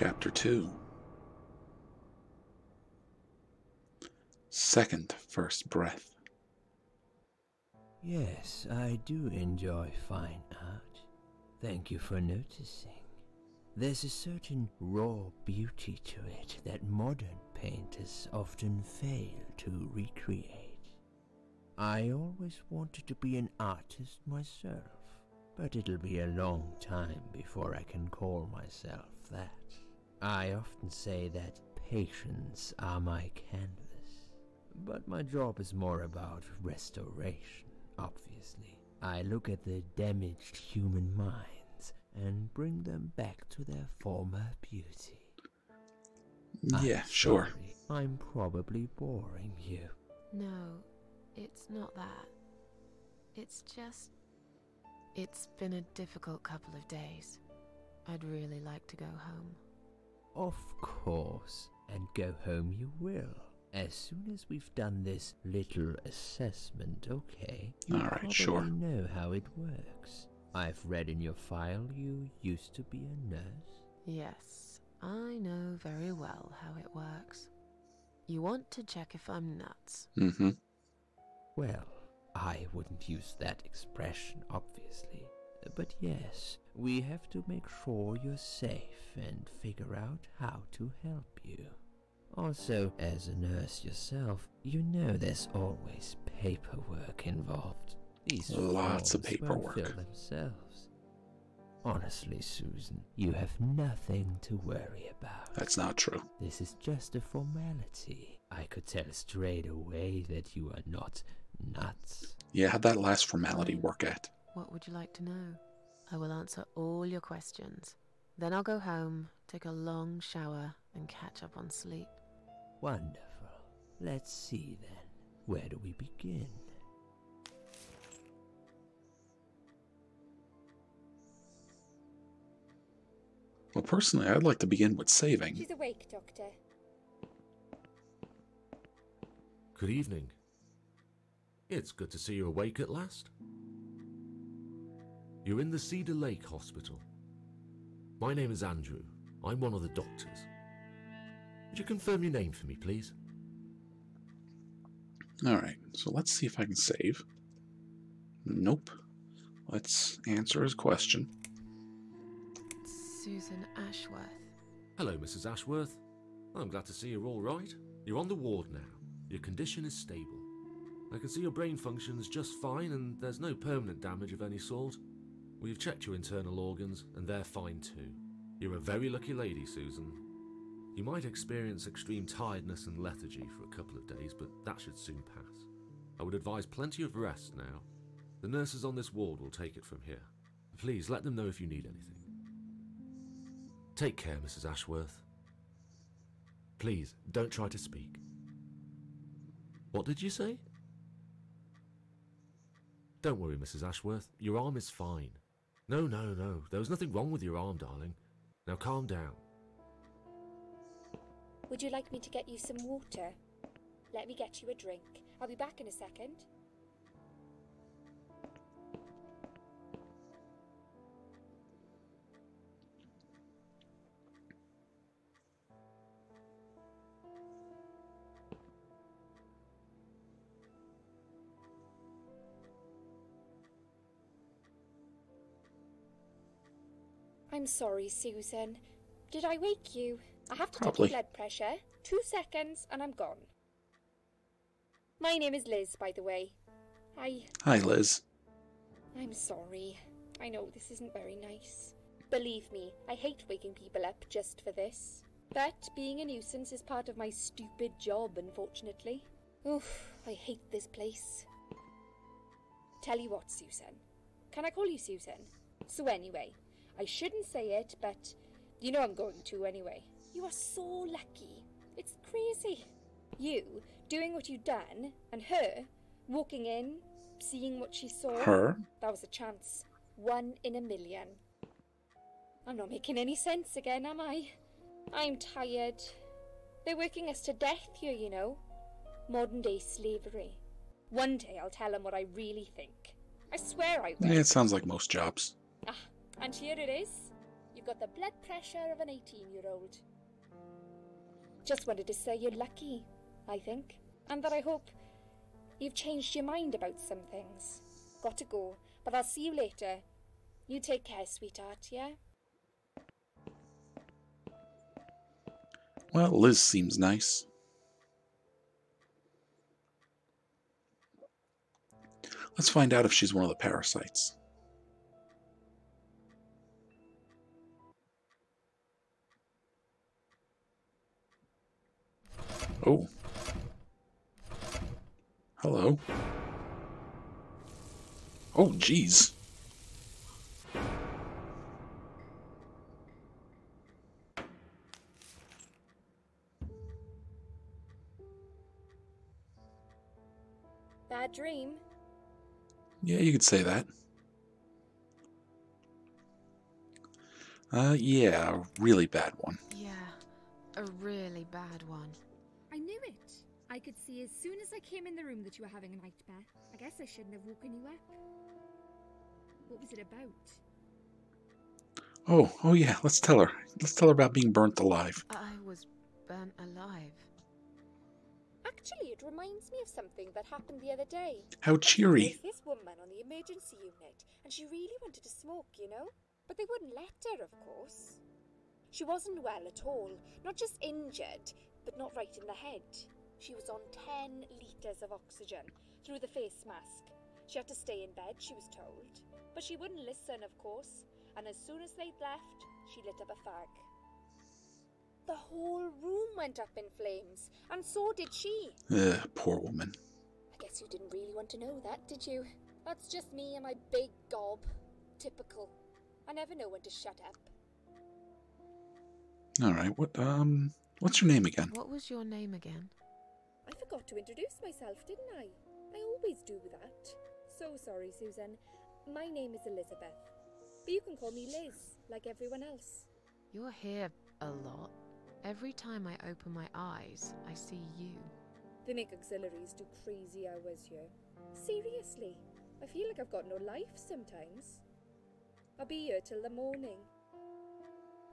Chapter 2. Second First Breath. Yes, I do enjoy fine art. Thank you for noticing. There's a certain raw beauty to it that modern painters often fail to recreate. I always wanted to be an artist myself, but it'll be a long time before I can call myself that. I often say that patients are my canvas, but my job is more about restoration, obviously. I look at the damaged human minds and bring them back to their former beauty. Yeah, I'm sure. sorry, I'm probably boring you. No, it's not that. It's just... It's been a difficult couple of days. I'd really like to go home. Of course, and go home you will. As soon as we've done this little assessment, okay? You All right, probably sure. know how it works. I've read in your file you used to be a nurse. Yes, I know very well how it works. You want to check if I'm nuts. Mm-hmm. Well, I wouldn't use that expression, obviously. But yes, we have to make sure you're safe and figure out how to help you. Also, as a nurse yourself, you know there's always paperwork involved. These Lots of forms won't paperwork. fill themselves. Honestly, Susan, you have nothing to worry about. That's not true. This is just a formality. I could tell straight away that you are not nuts. Yeah, how'd that last formality Fine. work at? What would you like to know? I will answer all your questions. Then I'll go home, take a long shower, and catch up on sleep. Wonderful. Let's see then. Where do we begin? Well, personally, I'd like to begin with saving. She's awake, Doctor. Good evening. It's good to see you awake at last. You're in the Cedar Lake Hospital. My name is Andrew. I'm one of the doctors. Would you confirm your name for me, please? All right, so let's see if I can save. Nope. Let's answer his question. Susan Ashworth. Hello, Mrs. Ashworth. I'm glad to see you're all right. You're on the ward now. Your condition is stable. I can see your brain functions just fine and there's no permanent damage of any sort. We've checked your internal organs and they're fine too. You're a very lucky lady, Susan. You might experience extreme tiredness and lethargy for a couple of days, but that should soon pass. I would advise plenty of rest now. The nurses on this ward will take it from here. Please let them know if you need anything. Take care, Mrs. Ashworth. Please, don't try to speak. What did you say? Don't worry, Mrs. Ashworth. Your arm is fine. No. There was nothing wrong with your arm, darling. Now calm down. Would you like me to get you some water? Let me get you a drink. I'll be back in a second. I'm sorry, Susan. Did I wake you? I have to Probably. take your blood pressure. 2 seconds and I'm gone. My name is Liz, by the way. Hi, Liz. I'm sorry. I know this isn't very nice. Believe me, I hate waking people up just for this. But being a nuisance is part of my stupid job, unfortunately. Oof, I hate this place. Tell you what, Susan. Can I call you Susan? So anyway, I shouldn't say it, but you know I'm going to anyway. You are so lucky. It's crazy. You doing what you've done, and her walking in, seeing what she saw. Her? That was a chance. 1 in a million. I'm not making any sense again, am I? I'm tired. They're working us to death here, you know. Modern day slavery. One day I'll tell them what I really think. I swear I will. Yeah, it sounds like most jobs. And here it is. You got the blood pressure of an 18-year-old. Just wanted to say you're lucky, I think. And that I hope you've changed your mind about some things. Got to go, but I'll see you later. You take care, sweetheart, yeah? Well, Liz seems nice. Let's find out if she's one of the parasites. Oh. Hello. Oh, jeez. Bad dream? Yeah, you could say that. Yeah, a really bad one. Yeah, a really bad one. I knew it. I could see as soon as I came in the room that you were having a nightmare. I guess I shouldn't have woken you up. What was it about? Oh yeah, let's tell her. Let's tell her about being burnt alive. I was burnt alive. Actually, it reminds me of something that happened the other day. How cheery. There's this woman on the emergency unit, and she really wanted to smoke, you know? But they wouldn't let her, of course. She wasn't well at all, not just injured, but not right in the head. She was on 10 litres of oxygen through the face mask. She had to stay in bed, she was told. But she wouldn't listen, of course, and as soon as they'd left, she lit up a fag. The whole room went up in flames, and so did she. Poor woman. I guess you didn't really want to know that, did you? That's just me and my big gob. Typical. I never know when to shut up. Alright, what's your name again? What was your name again? I forgot to introduce myself, didn't I? I always do that. So sorry, Susan. My name is Elizabeth. But you can call me Liz, like everyone else. You're here a lot. Every time I open my eyes, I see you. They make auxiliaries do crazy hours here. Seriously, I feel like I've got no life sometimes. I'll be here till the morning.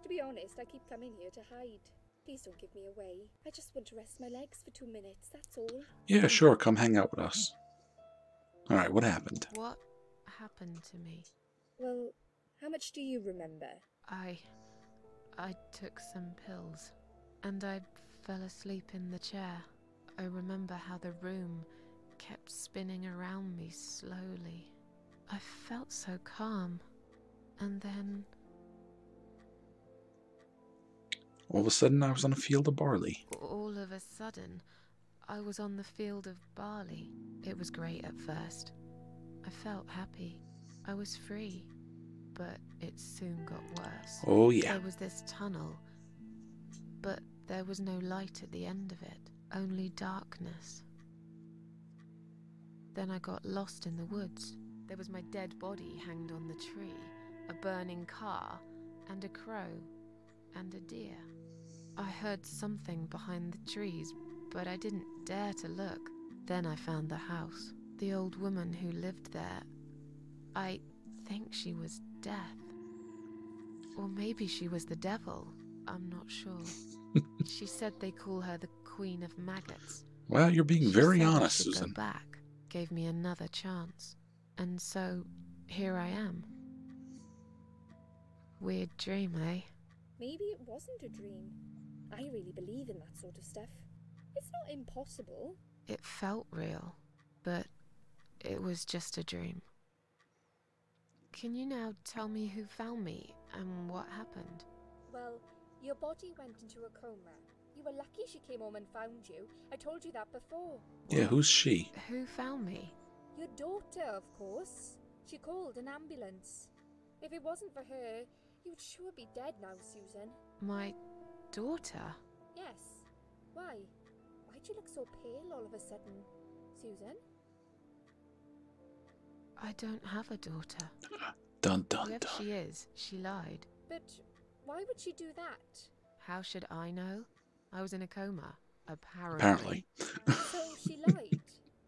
To be honest, I keep coming here to hide. Please don't give me away. I just want to rest my legs for 2 minutes, that's all. Yeah, sure, come hang out with us. Alright, what happened? What happened to me? Well, how much do you remember? I took some pills, and I fell asleep in the chair. I remember how the room kept spinning around me slowly. I felt so calm, and then... All of a sudden, I was on a field of barley. all of a sudden, I was on the field of barley. It was great at first. I felt happy. I was free. But it soon got worse. Oh, yeah. There was this tunnel, but there was no light at the end of it, only darkness. Then I got lost in the woods. There was my dead body hanged on the tree, a burning car, and a crow, and a deer. I heard something behind the trees, but I didn't dare to look. Then I found the house. The old woman who lived there, I think she was Death. Or maybe she was the devil. I'm not sure. She said they call her the Queen of Maggots. Well, you're being She very said I honest, should Susan. Go back, gave me another chance. And so, here I am. Weird dream, eh? Maybe it wasn't a dream. I really believe in that sort of stuff. It's not impossible. It felt real, but it was just a dream. Can you now tell me who found me and what happened? Well, your body went into a coma. You were lucky she came home and found you. I told you that before. Yeah, who's she? Who found me? Your daughter, of course. She called an ambulance. If it wasn't for her, you'd sure be dead now, Susan. My daughter? Yes. Why? Why'd you look so pale all of a sudden, Susan? I don't have a daughter. Dun dun Whoever dun. she is, she lied. But why would she do that? How should I know? I was in a coma, Apparently. So she lied.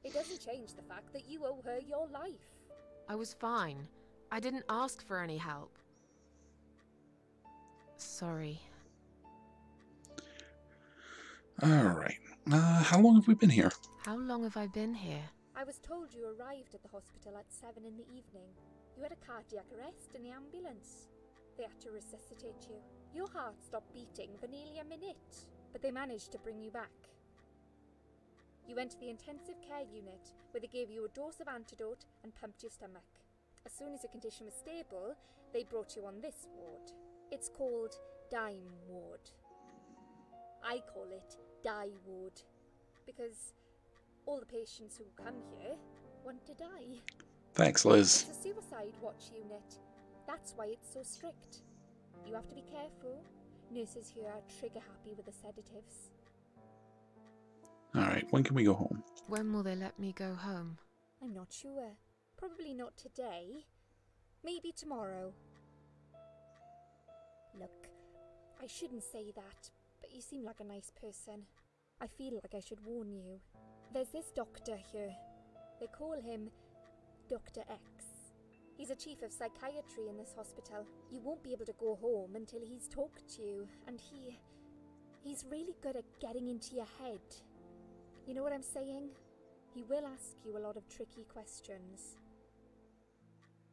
It doesn't change the fact that you owe her your life. I was fine. I didn't ask for any help. Sorry. Alright. How long have we been here? How long have I been here? I was told you arrived at the hospital at 7 in the evening. You had a cardiac arrest in the ambulance. They had to resuscitate you. Your heart stopped beating for nearly a minute, but they managed to bring you back. You went to the intensive care unit, where they gave you a dose of antidote and pumped your stomach. As soon as your condition was stable, they brought you on this ward. It's called Dime Ward. I call it Die Ward, because all the patients who come here want to die. Thanks, Liz. It's a suicide watch unit. That's why it's so strict. You have to be careful. Nurses here are trigger happy with the sedatives. Alright, when can we go home? When will they let me go home? I'm not sure. Probably not today. Maybe tomorrow. Look, I shouldn't say that, but you seem like a nice person. I feel like I should warn you. There's this doctor here. They call him Dr. X. He's a chief of psychiatry in this hospital. You won't be able to go home until he's talked to you, and he's really good at getting into your head. You know what I'm saying? He will ask you a lot of tricky questions.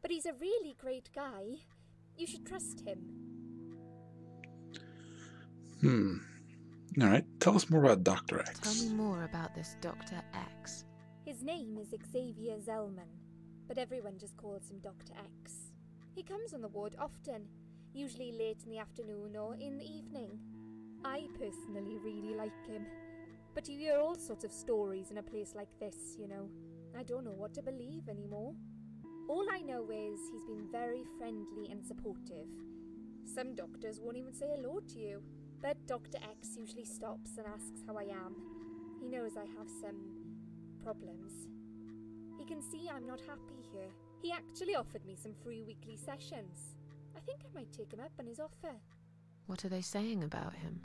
But he's a really great guy. You should trust him. Alright, tell us more about Dr. X. Tell me more about this Dr. X. His name is Xavier Zellman, but everyone just calls him Dr. X. He comes on the ward often, usually late in the afternoon or in the evening. I personally really like him, but you hear all sorts of stories in a place like this, you know. I don't know what to believe anymore. All I know is he's been very friendly and supportive. Some doctors won't even say hello to you, but Dr. X usually stops and asks how I am. He knows I have some problems. He can see I'm not happy here. He actually offered me some free weekly sessions. I think I might take him up on his offer. What are they saying about him?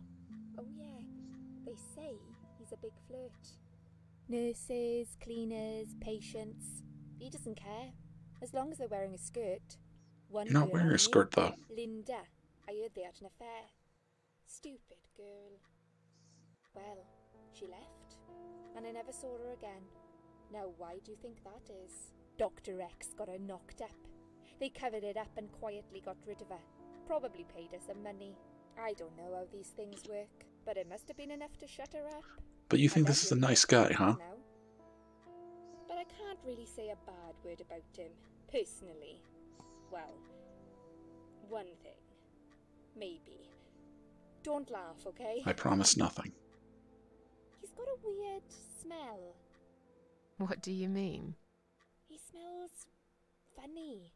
Oh yeah, they say he's a big flirt. Nurses, cleaners, patients. He doesn't care, as long as they're wearing a skirt. One You're not girl wearing I a skirt, knew, though. Linda. I heard they had an affair. Stupid girl. Well, she left, and I never saw her again. Now, why do you think that is? Dr. X got her knocked up. They covered it up and quietly got rid of her. Probably paid her some money. I don't know how these things work, but it must have been enough to shut her up. But you think I this is a bet you'll nice like guy, him huh? now. But I can't really say a bad word about him, personally. Well, one thing. Maybe. Don't laugh, okay? I promise nothing. He's got a weird smell. What do you mean? He smells funny.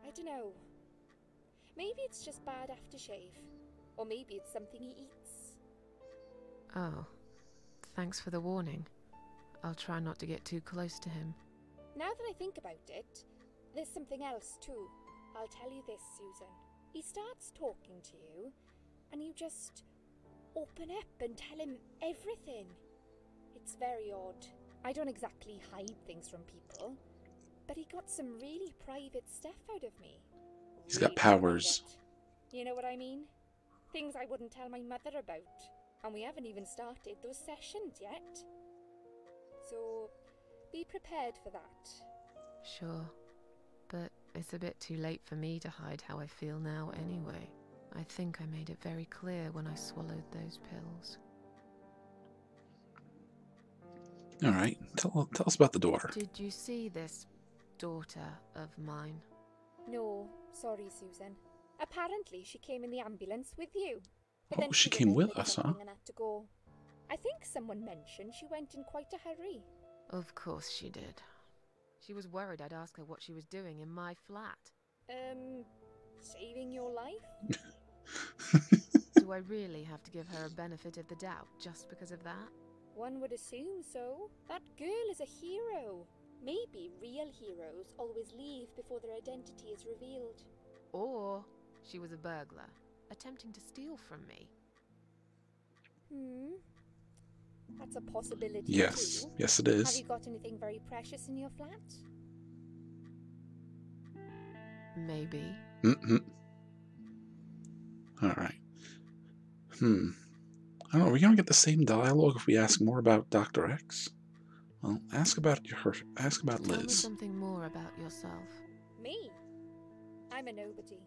I don't know. Maybe it's just bad aftershave. Or maybe it's something he eats. Oh, thanks for the warning. I'll try not to get too close to him. Now that I think about it, there's something else too. I'll tell you this, Susan. He starts talking to you, and you just open up and tell him everything. It's very odd. I don't exactly hide things from people, but he got some really private stuff out of me. He's got Really powers. private. You know what I mean? Things I wouldn't tell my mother about. And we haven't even started those sessions yet. So, be prepared for that. Sure, but it's a bit too late for me to hide how I feel now anyway. I think I made it very clear when I swallowed those pills. Alright, tell us about the daughter. Did you see this daughter of mine? No, sorry, Susan. Apparently, she came in the ambulance with you. But Oh, then she came with remembered us, huh? something and had to go. I think someone mentioned she went in quite a hurry. Of course she did. She was worried I'd ask her what she was doing in my flat. Saving your life? Do I really have to give her a benefit of the doubt just because of that? One would assume so. That girl is a hero. Maybe real heroes always leave before their identity is revealed. Or she was a burglar, attempting to steal from me. That's a possibility Yes, too. yes it Have is. you got anything very precious in your flat? Maybe. Mm-hmm. Alright. I don't know, are we gonna get the same dialogue if we ask more about Dr. X? Well, ask about Tell me Liz. something more about yourself. Me? I'm a nobody.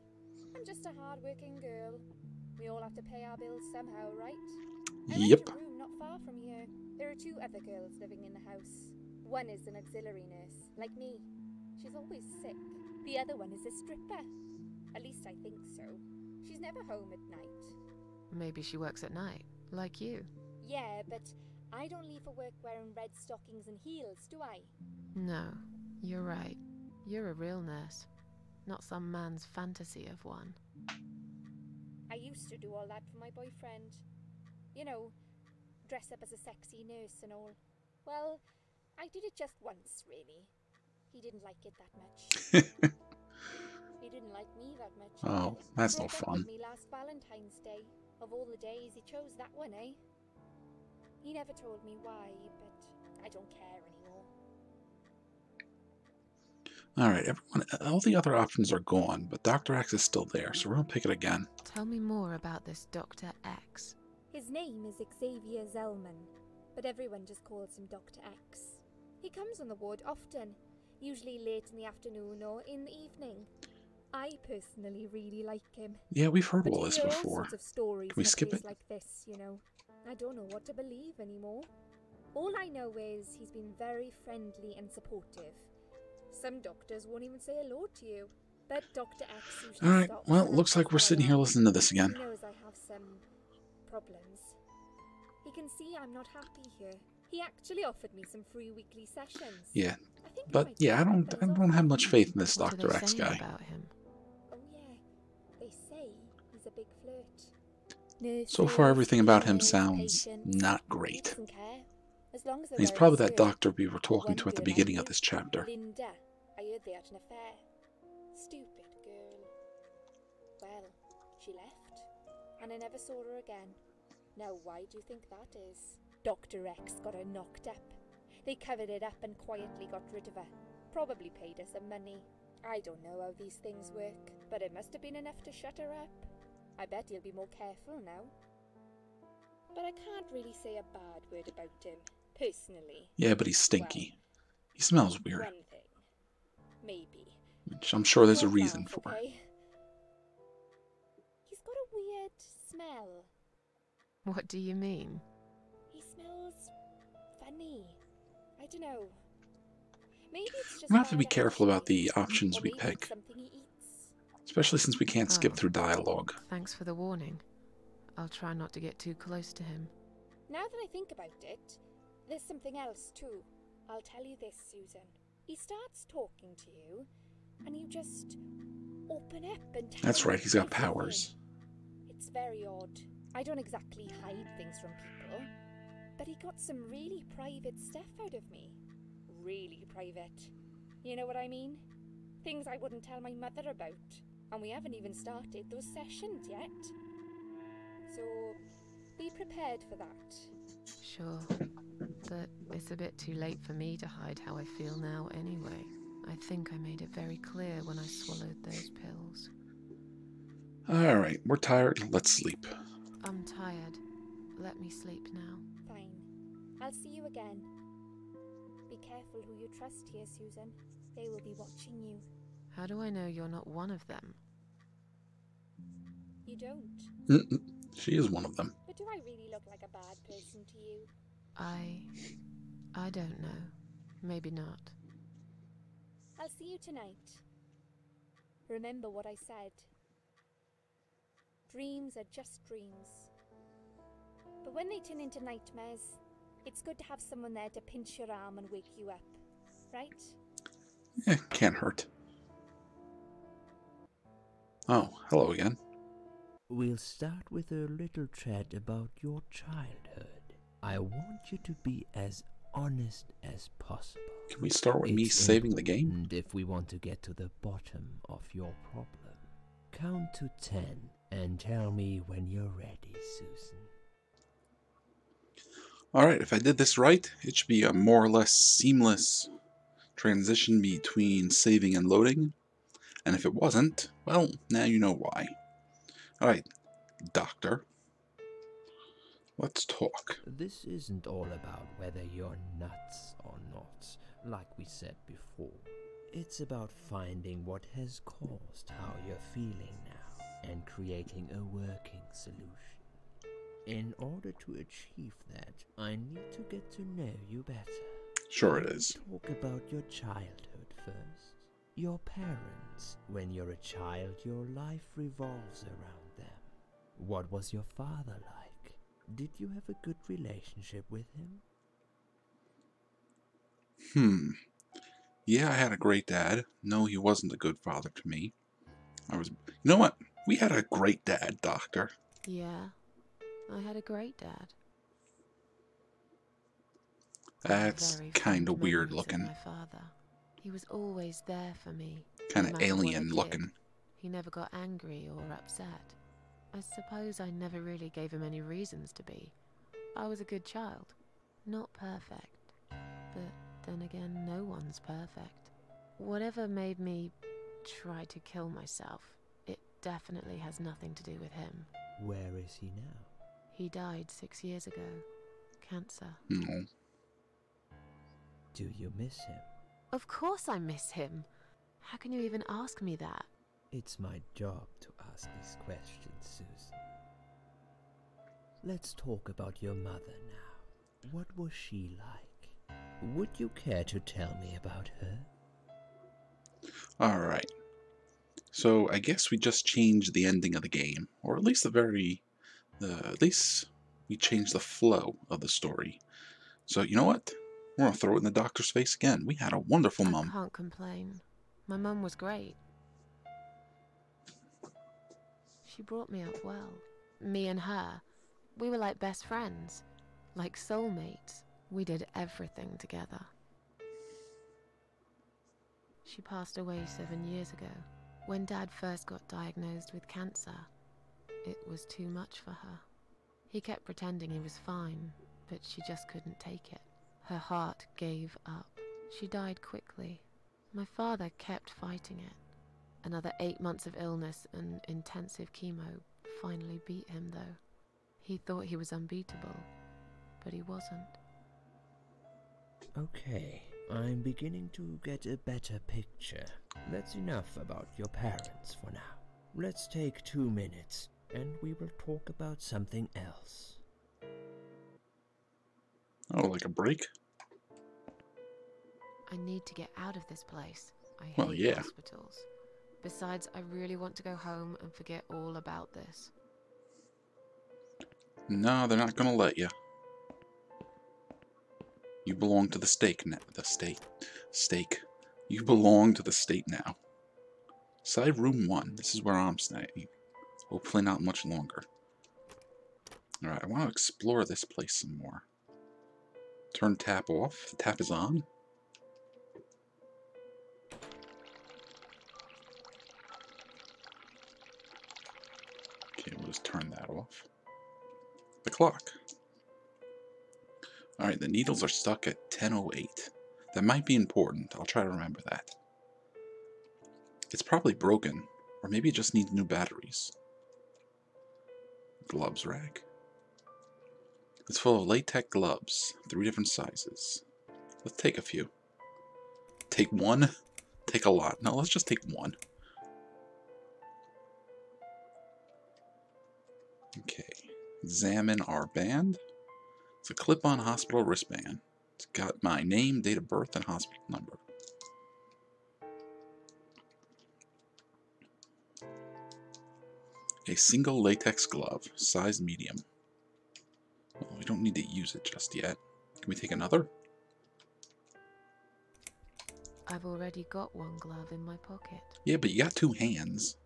I'm just a hard-working girl. We all have to pay our bills somehow, right? I Yep. rent a room not far from here. There are 2 other girls living in the house. One is an auxiliary nurse, like me. She's always sick. The other one is a stripper. At least I think so. She's never home at night. Maybe she works at night, like you. Yeah, but I don't leave for work wearing red stockings and heels, do I? No, you're right. You're a real nurse, not some man's fantasy of one. I used to do all that for my boyfriend. You know, dress up as a sexy nurse and all. Well, I did it just once, really. He didn't like it that much. He didn't like me that much. Oh, that's no Broke up fun. with me last Valentine's Day. Of all the days, he chose that one, eh? He never told me why, but I don't care anymore. Alright, everyone, all the other options are gone, but Dr. X is still there, so we're gonna pick it again. Tell me more about this Dr. X. His name is Xavier Zellman, but everyone just calls him Dr. X. He comes on the ward often, usually late in the afternoon or in the evening. I personally really like him. Yeah, we've heard But all you this hear all before. sorts of stories Can we in a skip place it? like this, you know. I don't know what to believe anymore. All I know is he's been very friendly and supportive. Some doctors won't even say hello to you, but Dr. X usually Alright, stops well, and looks like asks we're how sitting I here am. listening to this again. He knows I have some problems. He can see I'm not happy here. He actually offered me some free weekly sessions. Yeah, I think he but might yeah, I take my don't bills have off. much faith in this What are Dr. they X saying guy. about him? Oh yeah, they say he's a big flirt. So far, everything about him Nurses, sounds patients, not he great. doesn't care. As long as they're And he's wearing probably a that skirt. doctor we were talking One to at the girl I beginning of knew, this chapter. Linda, I heard they had an affair. Stupid girl. Well, she left, and I never saw her again. Now, why do you think that is? Dr. X got her knocked up. They covered it up and quietly got rid of her. Probably paid her some money. I don't know how these things work, but it must have been enough to shut her up. I bet he'll be more careful now. But I can't really say a bad word about him, personally. Yeah, but he's stinky. He smells weird, One thing. Maybe. which I'm sure there's a Don't reason laugh, for. okay? He's got a weird smell. What do you mean? He smells funny. I don't know. Maybe it's just We're gonna have to be bad careful about allergies, the options or we maybe it's pick, something he eats. especially since we can't skip Oh. through dialogue. Thanks for the warning. I'll try not to get too close to him. Now that I think about it, there's something else too. I'll tell you this, Susan. He starts talking to you, and you just open up and tell That's him right, he's got everything. powers. It's very odd. I don't exactly hide things from people, but he got some really private stuff out of me. Really private. You know what I mean? Things I wouldn't tell my mother about. And we haven't even started those sessions yet. So, be prepared for that. Sure. But it's a bit too late for me to hide how I feel now anyway. I think I made it very clear when I swallowed those pills. Alright, we're tired. Let's sleep. I'm tired. Let me sleep now. Fine. I'll see you again. Be careful who you trust here, Susan. They will be watching you. How do I know you're not one of them? You don't. She is one of them. But do I really look like a bad person to you? I don't know. Maybe not. I'll see you tonight. Remember what I said. Dreams are just dreams. But when they turn into nightmares, it's good to have someone there to pinch your arm and wake you up, right? Can't hurt. Oh, hello again. We'll start with a little chat about your childhood. I want you to be as honest as possible. Can we start with me It's saving the game? important if we want to get to the bottom of your problem. Count to 10 and tell me when you're ready, Susan. Alright, if I did this right, it should be a more or less seamless transition between saving and loading. And if it wasn't, well, now you know why. Alright, Doctor. Let's talk. This isn't all about whether you're nuts or not, like we said before. It's about finding what has caused how you're feeling now and creating a working solution. In order to achieve that, I need to get to know you better. Sure it is. Talk about your childhood first. Your parents. When you're a child, your life revolves around them. What was your father like? Did you have a good relationship with him? Yeah, I had a great dad. No, he wasn't a good father to me. You know what? We had a great dad, Doctor. Yeah, I had a great dad. That's Very kind of fond weird memories of looking. My father. He was always there for me. Kind no of matter what I alien did. looking. He never got angry or upset. I suppose I never really gave him any reasons to be. I was a good child. Not perfect. But then again, no one's perfect. Whatever made me try to kill myself, it definitely has nothing to do with him. Where is he now? He died 6 years ago. Cancer. No. Do you miss him? Of course I miss him. How can you even ask me that? It's my job to ask these questions, Susan. Let's talk about your mother now. What was she like? Would you care to tell me about her? Alright. So, I guess we just changed the ending of the game. Or at least at least we changed the flow of the story. So, you know what? We're going to throw it in the Doctor's face again. We had a wonderful I mum. can't complain. My mum was great. She brought me up well. Me and her, we were like best friends. Like soulmates. We did everything together. She passed away 7 years ago. When Dad first got diagnosed with cancer, it was too much for her. He kept pretending he was fine, but she just couldn't take it. Her heart gave up. She died quickly. My father kept fighting it. Another 8 months of illness and intensive chemo finally beat him, though. He thought he was unbeatable, but he wasn't. Okay, I'm beginning to get a better picture. That's enough about your parents for now. Let's take 2 minutes, and we will talk about something else. Oh, like a break? I need to get out of this place. I hate Well, yeah. hospitals. Besides, I really want to go home and forget all about this. No, they're not going to let you. You belong to the stake now. Stake. You belong to the state now. Side room 1. This is where I'm staying. Hopefully not much longer. Alright, I want to explore this place some more. Turn tap off. The tap is on. Okay, we'll just turn that off. The clock. Alright, the needles are stuck at 10:08. That might be important. I'll try to remember that. It's probably broken, or maybe it just needs new batteries. Gloves rack. It's full of latex gloves, 3 different sizes. Let's take a few. Take one? Take a lot. No, let's just take one. Okay. Examine our band. It's a clip-on hospital wristband. It's got my name, date of birth, and hospital number. A single latex glove, size medium. Well, we don't need to use it just yet. Can we take another? I've already got one glove in my pocket. Yeah, but you got 2 hands.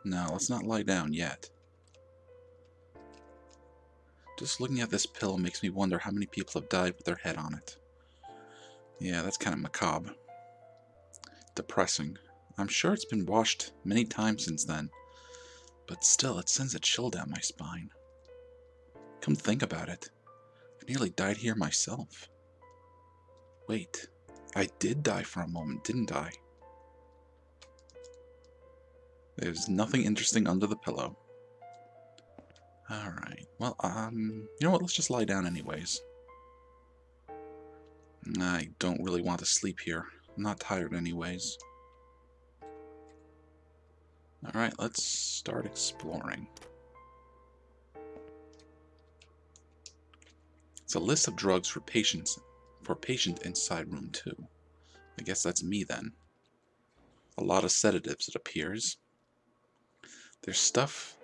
No, let's not lie down yet. Just looking at this pill makes me wonder how many people have died with their head on it. Yeah, that's kind of macabre. Depressing. I'm sure it's been washed many times since then, but still, it sends a chill down my spine. Come think about it. I nearly died here myself. Wait, I did die for a moment, didn't I? There's nothing interesting under the pillow. Alright, well, you know what, let's just lie down anyways. I don't really want to sleep here. I'm not tired anyways. Alright, let's start exploring. It's a list of drugs for patients, patient inside room 2. I guess that's me then. A lot of sedatives, it appears. The stuff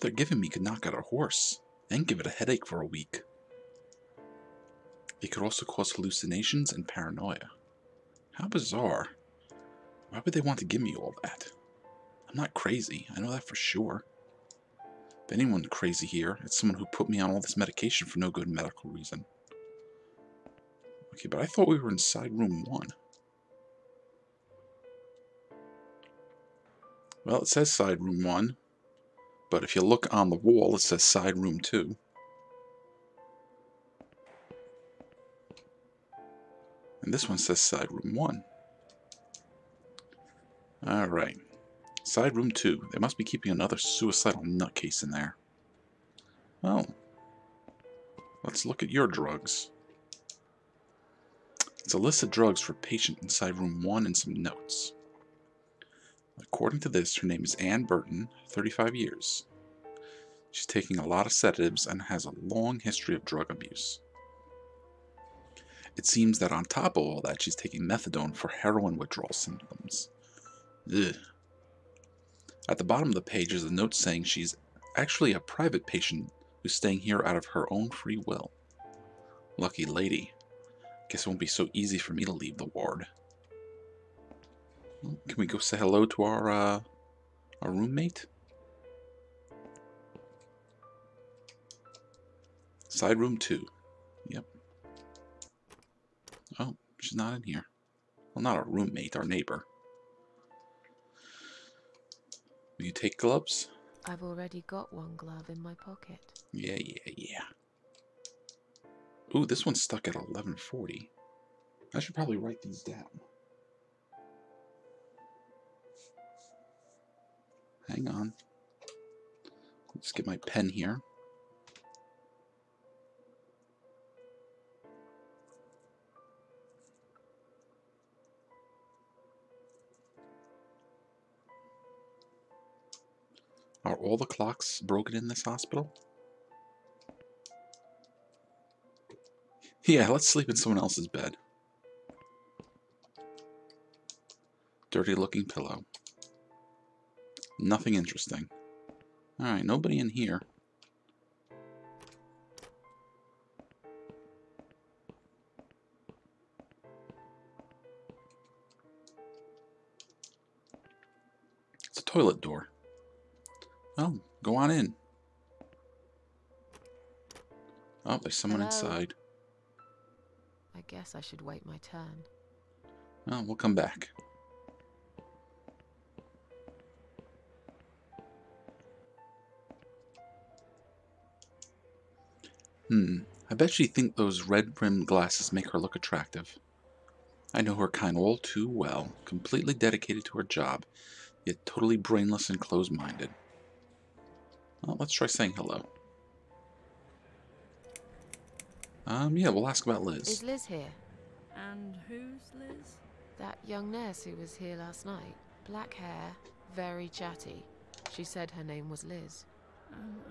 they're giving me could knock out a horse, and give it a headache for a week. It could also cause hallucinations and paranoia. How bizarre. Why would they want to give me all that? I'm not crazy, I know that for sure. If anyone's crazy here, it's someone who put me on all this medication for no good medical reason. Okay, but I thought we were inside room 1. Well, it says side room 1, but if you look on the wall, it says side room 2. And this one says side room 1. Alright. Side room 2. They must be keeping another suicidal nutcase in there. Well, let's look at your drugs. It's a list of drugs for patient inside room 1 and some notes. According to this, her name is Anne Burton, 35 years. She's taking a lot of sedatives and has a long history of drug abuse. It seems that on top of all that, she's taking methadone for heroin withdrawal symptoms. Ugh. At the bottom of the page is a note saying she's actually a private patient who's staying here out of her own free will. Lucky lady. Guess it won't be so easy for me to leave the ward. Can we go say hello to our roommate? Side room 2. Yep. Oh, she's not in here. Well, not our roommate, our neighbor. Will you take gloves? I've already got one glove in my pocket. Yeah. Ooh, this one's stuck at 1140. I should probably write these down. Hang on. Let's get my pen here. Are all the clocks broken in this hospital? Yeah, let's sleep in someone else's bed. Dirty looking pillow. Nothing interesting. Alright, nobody in here. It's a toilet door. Oh, go on in. Oh, there's someone Hello? inside. I guess I should wait my turn. Oh, we'll come back. I bet she thinks those red-rimmed glasses make her look attractive. I know her kind all too well, completely dedicated to her job, yet totally brainless and close-minded. Well, let's try saying hello. Yeah, we'll ask about Liz. Is Liz here? And who's Liz? That young nurse who was here last night. Black hair, very chatty. She said her name was Liz.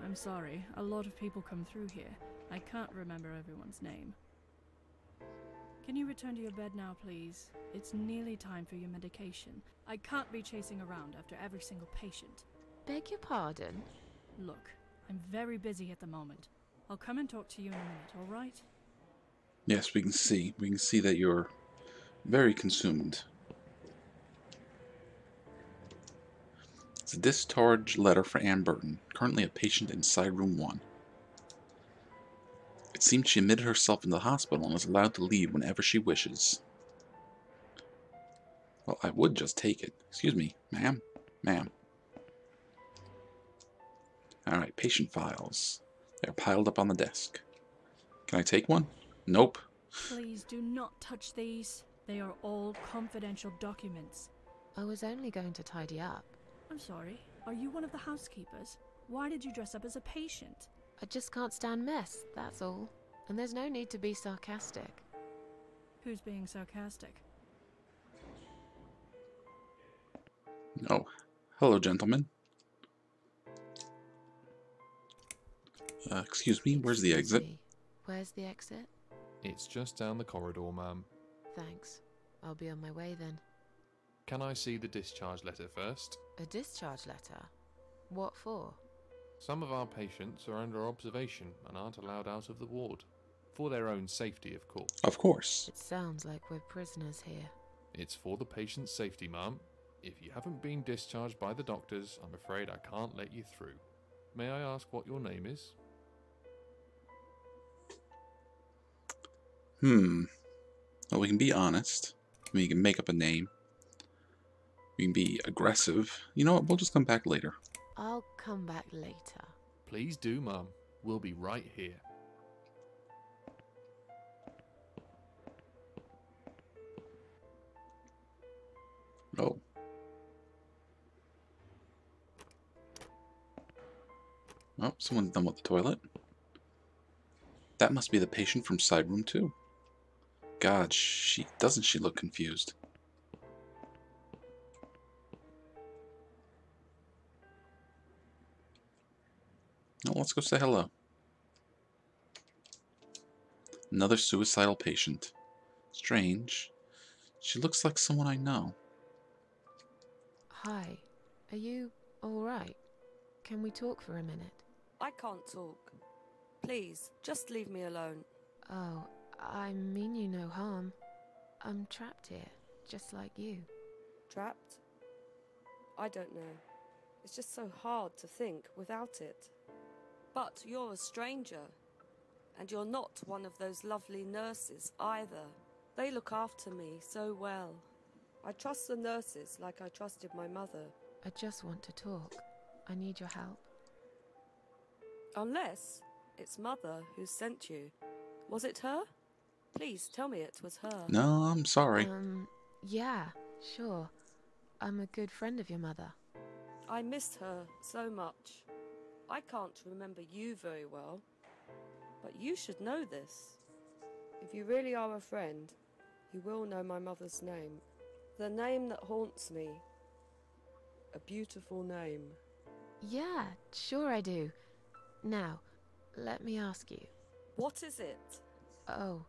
I'm sorry. A lot of people come through here. I can't remember everyone's name. Can you return to your bed now, please? It's nearly time for your medication. I can't be chasing around after every single patient. Beg your pardon? Look, I'm very busy at the moment. I'll come and talk to you in a minute, all right? Yes, we can see. We can see that you're very consumed. It's a discharge letter for Anne Burton, currently a patient inside room 1. It seems she admitted herself in the hospital and is allowed to leave whenever she wishes. Well, I would just take it. Excuse me, ma'am? Ma'am. Alright, patient files. They're piled up on the desk. Can I take one? Nope. Please do not touch these. They are all confidential documents. I was only going to tidy up. I'm sorry. Are you one of the housekeepers? Why did you dress up as a patient? I just can't stand mess, that's all. And there's no need to be sarcastic. Who's being sarcastic? Oh, hello, gentlemen. Excuse me, where's the Excuse exit? me, where's the exit? It's just down the corridor, ma'am. Thanks. I'll be on my way then. Can I see the discharge letter first? A discharge letter? What for? Some of our patients are under observation and aren't allowed out of the ward. For their own safety, of course. Of course. It sounds like we're prisoners here. It's for the patient's safety, ma'am. If you haven't been discharged by the doctors, I'm afraid I can't let you through. May I ask what your name is? Well, we can be honest. We can make up a name. We can be aggressive. You know what? We'll just come back later. I'll come back later. Please do, ma'am. We'll be right here. Oh. Oh, someone's done with the toilet. That must be the patient from side room 2. God, doesn't she look confused? Oh, let's go say hello. Another suicidal patient. Strange. She looks like someone I know. Hi. Are you alright? Can we talk for a minute? I can't talk. Please, just leave me alone. Oh, I mean you no harm. I'm trapped here, just like you. Trapped? I don't know. It's just so hard to think without it. But you're a stranger. And you're not one of those lovely nurses either. They look after me so well. I trust the nurses like I trusted my mother. I just want to talk. I need your help. Unless it's Mother who sent you. Was it her? Please tell me it was her. No, I'm sorry. Yeah, sure. I'm a good friend of your mother. I miss her so much. I can't remember you very well. But you should know this. If you really are a friend, you will know my mother's name. The name that haunts me. A beautiful name. Yeah, sure I do. Now, let me ask you. What is it? Oh,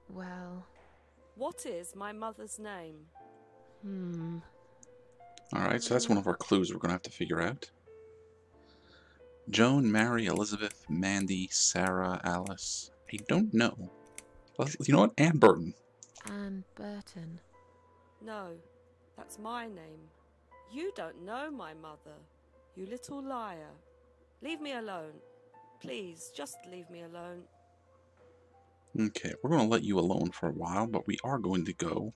well... What is my mother's name? Alright, so that's one of our clues we're going to have to figure out. Joan, Mary, Elizabeth, Mandy, Sarah, Alice. I don't know. You know what? Anne Burton. Anne Burton. No, that's my name. You don't know my mother, you little liar. Leave me alone. Please, just leave me alone. Okay, we're going to let you alone for a while, but we are going to go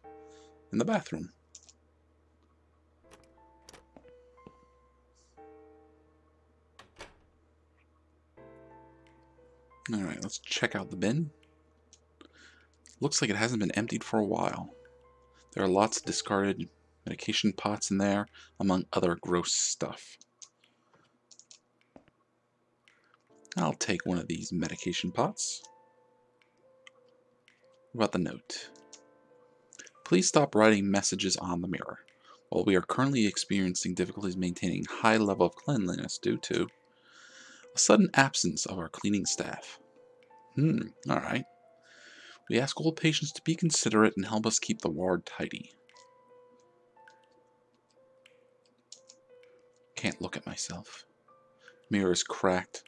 in the bathroom. Alright, let's check out the bin. Looks like it hasn't been emptied for a while. There are lots of discarded medication pots in there, among other gross stuff. I'll take one of these medication pots. What about the note? Please stop writing messages on the mirror. While we are currently experiencing difficulties maintaining high level of cleanliness due to a sudden absence of our cleaning staff. Alright. We ask all patients to be considerate and help us keep the ward tidy. Can't look at myself. Mirror is cracked.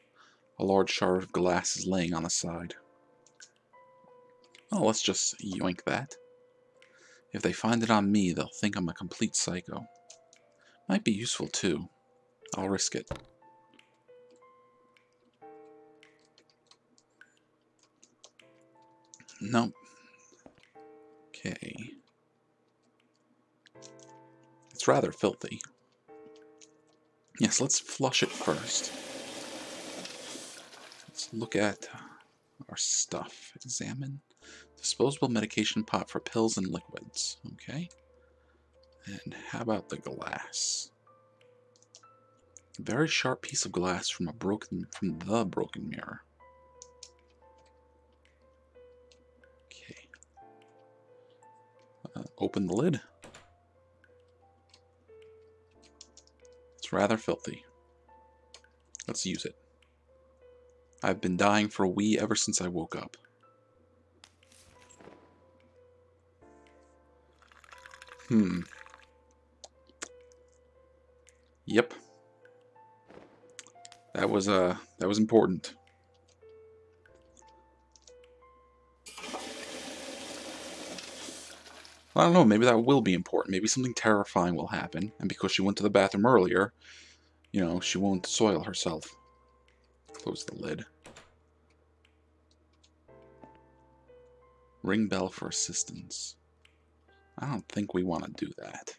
A large shard of glass is laying on the side. Oh, let's just yoink that. If they find it on me, they'll think I'm a complete psycho. Might be useful too. I'll risk it. Nope. Okay. It's rather filthy. Yes, let's flush it first. Let's look at our stuff. Examine. Disposable medication pot for pills and liquids. Okay. And how about the glass? Very sharp piece of glass from the broken mirror. Okay. Open the lid. It's rather filthy. Let's use it. I've been dying for a wee ever since I woke up. Yep. That was important. I don't know, maybe that will be important. Maybe something terrifying will happen, and because she went to the bathroom earlier, you know, she won't soil herself. Close the lid. Ring bell for assistance. I don't think we want to do that.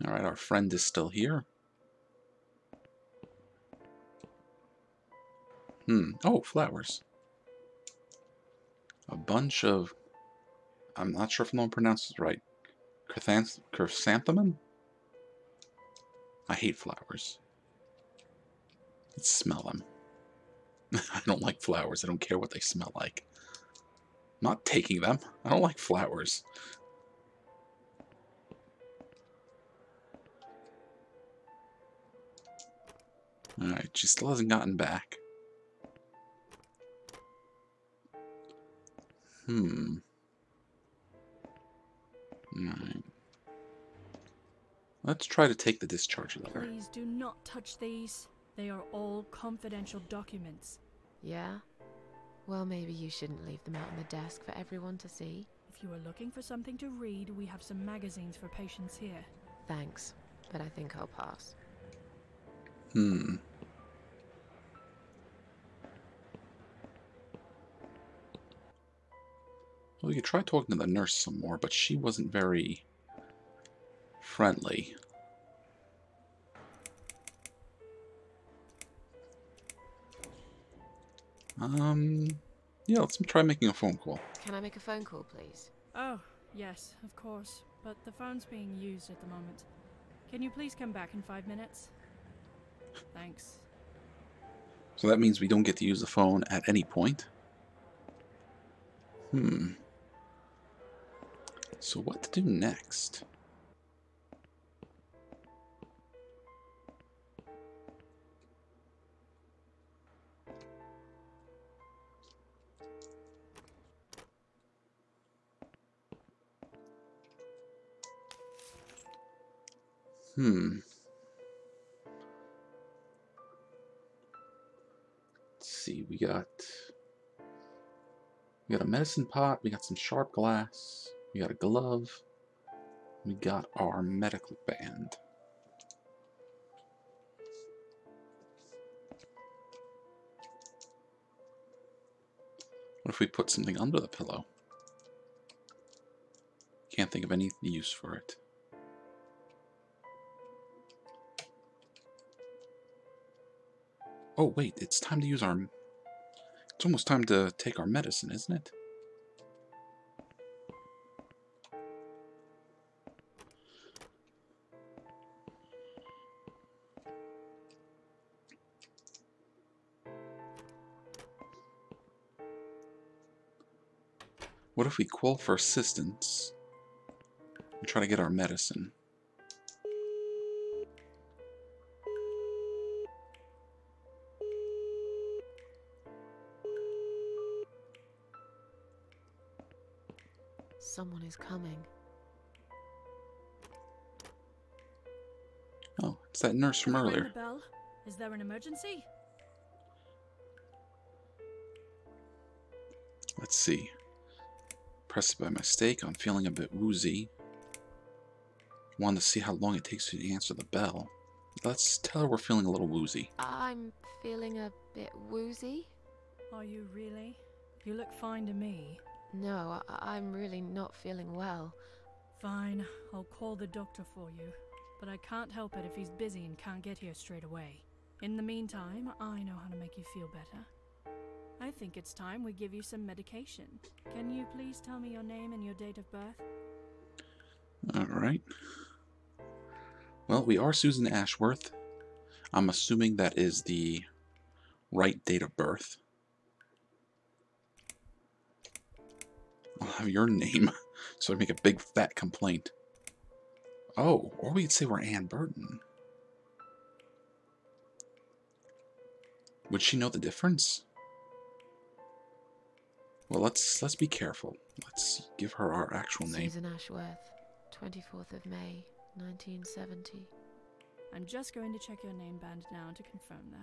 Alright, our friend is still here. Oh, flowers. A bunch of... I'm not sure if no one pronounces it right. Chrysanthemum? I hate flowers. Let's smell them. I don't like flowers. I don't care what they smell like. I'm not taking them. I don't like flowers. Alright, she still hasn't gotten back. Alright. Let's try to take the discharge lever. Please do not touch these. They are all confidential documents. Yeah? Well, maybe you shouldn't leave them out on the desk for everyone to see. If you are looking for something to read, we have some magazines for patients here. Thanks, but I think I'll pass. Well, we could try talking to the nurse some more, but she wasn't very friendly. Yeah, let's try making a phone call. Can I make a phone call, please? Oh, yes, of course. But the phone's being used at the moment. Can you please come back in 5 minutes? Thanks. So that means we don't get to use the phone at any point. So what to do next? Let's see, we got a medicine pot, we got some sharp glass, we got a glove, we got our medical band. What if we put something under the pillow? Can't think of any use for it. Oh wait, it's time to use our... It's almost time to take our medicine, isn't it? What if we call for assistance and try to get our medicine? Someone is coming. Oh, it's that nurse from Have you rang earlier. the bell? Is there an emergency? Let's see. Press it by mistake. I'm feeling a bit woozy. Wanted to see how long it takes you to answer the bell. Let's tell her we're feeling a little woozy. I'm feeling a bit woozy. Are you really? You look fine to me. No, I'm really not feeling well. Fine, I'll call the doctor for you. But I can't help it if he's busy and can't get here straight away. In the meantime, I know how to make you feel better. I I think it's time we give you some medication. Can you please tell me your name and your date of birth? Alright. Well, we are Susan Ashworth. I'm assuming that is the right date of birth. I'll have your name, so I make a big fat complaint. Oh, or we could say we're Ann Burton. Would she know the difference? Well, let's be careful. Let's give her our actual name. Susan Ashworth, 24th of May, 1970. I'm just going to check your name band now to confirm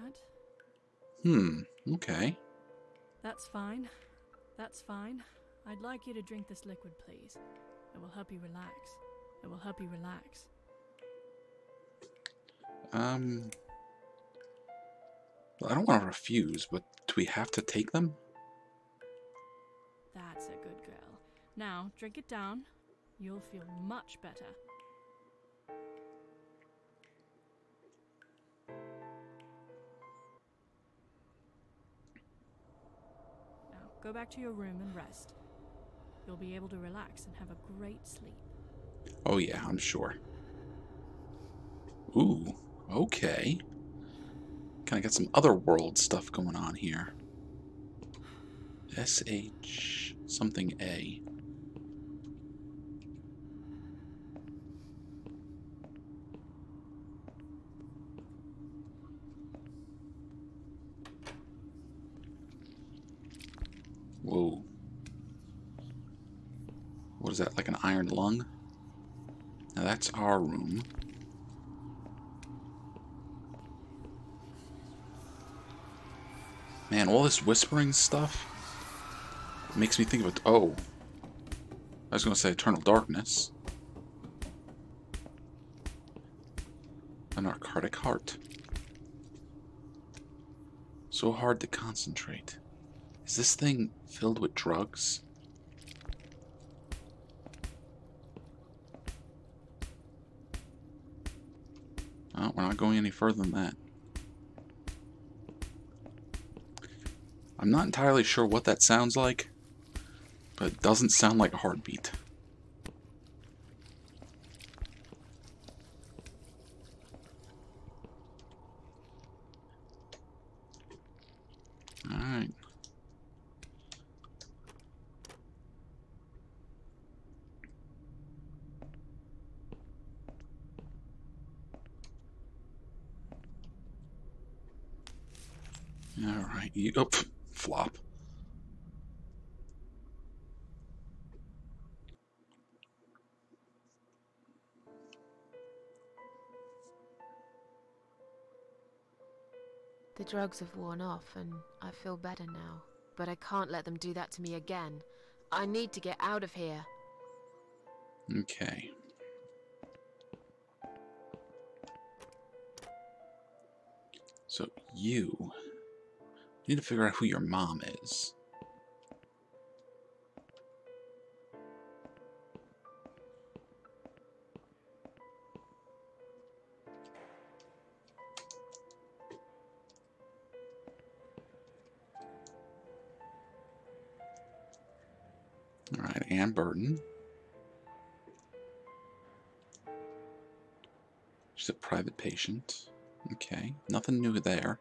that. Okay. That's fine. That's fine. I'd like you to drink this liquid, please. It will help you relax. It will help you relax. Well, I don't want to refuse, but do we have to take them? That's a good girl. Now, drink it down. You'll feel much better. Now, go back to your room and rest. You'll be able to relax and have a great sleep. Oh yeah, I'm sure. Ooh, okay. Kind of got some other world stuff going on here. SH something A. Whoa. What is that, like an iron lung? Now that's our room. Man, all this whispering stuff makes me think of it. Oh, I was going to say Eternal Darkness. A narcotic heart. So hard to concentrate. Is this thing filled with drugs? Oh, we're not going any further than that. I'm not entirely sure what that sounds like, but it doesn't sound like a heartbeat. Alright. Alright, you... Oh, flop. The drugs have worn off and I feel better now. But I can't let them do that to me again. I need to get out of here. Okay. So you need to figure out who your mom is. Alright, Ann Burton. She's a private patient. Okay, nothing new there.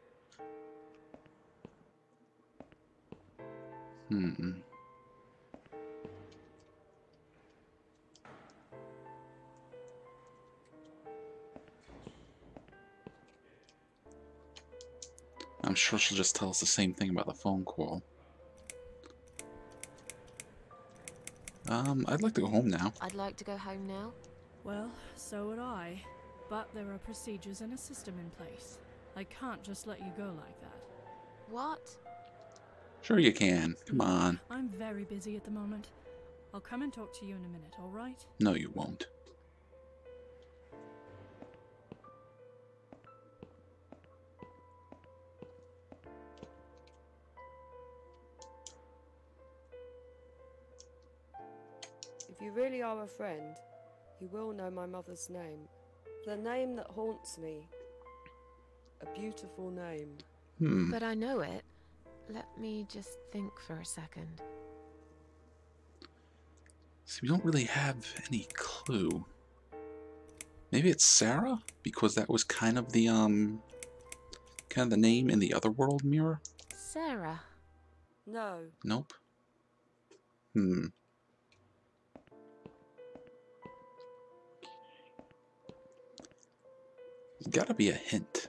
I'm sure she'll just tell us the same thing about the phone call. I'd like to go home now. I'd like to go home now. Well, so would I. But there are procedures and a system in place. I can't just let you go like that. What? Sure you can. Come on. I'm very busy at the moment. I'll come and talk to you in a minute, all right? No, you won't. If you really are a friend, you will know my mother's name. The name that haunts me. A beautiful name. But I know it. Let me just think for a second. See, we don't really have any clue. Maybe it's Sarah? Because that was kind of the name in the Otherworld mirror? Sarah? No. Nope. There's gotta be a hint.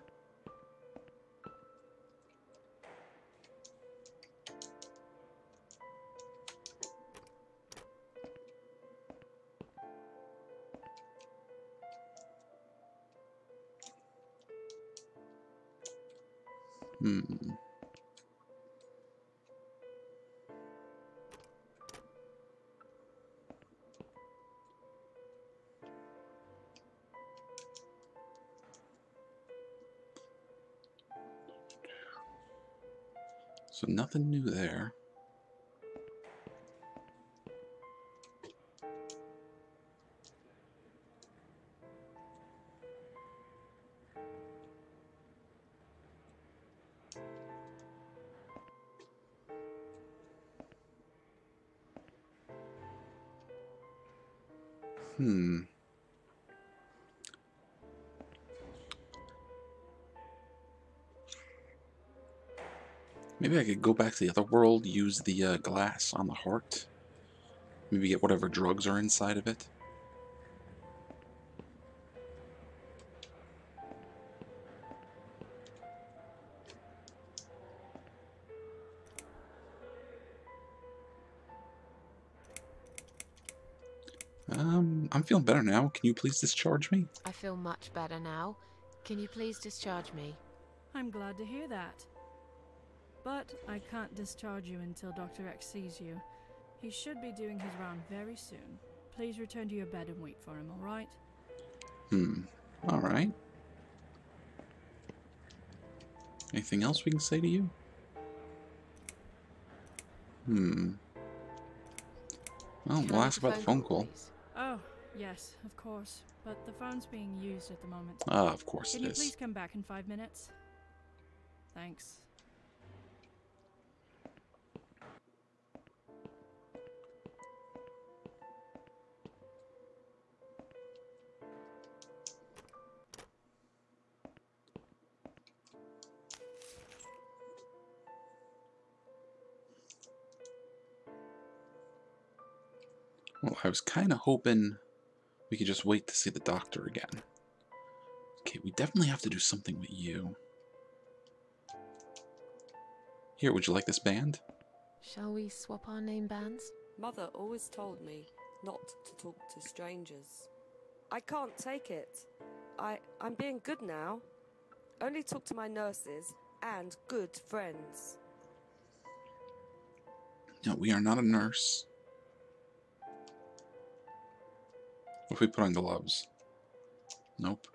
So nothing new there. Maybe I could go back to the other world, use the glass on the heart. Maybe get whatever drugs are inside of it. I'm feeling better now. Can you please discharge me? I feel much better now. Can you please discharge me? I'm glad to hear that. But I can't discharge you until Dr. X sees you. He should be doing his round very soon. Please return to your bed and wait for him, alright? Alright. Anything else we can say to you? Well, we'll ask about the phone call. Please? Oh, yes, of course. But the phone's being used at the moment. Ah, of course it Can you is. please come back in 5 minutes? Thanks. Well, I was kind of hoping we could just wait to see the doctor again. Okay, we definitely have to do something with you. Here, would you like this band? Shall we swap our name bands? Mother always told me not to talk to strangers. I can't take it. I'm being good now. Only talk to my nurses and good friends. No, we are not a nurse. What if we put on gloves? Nope.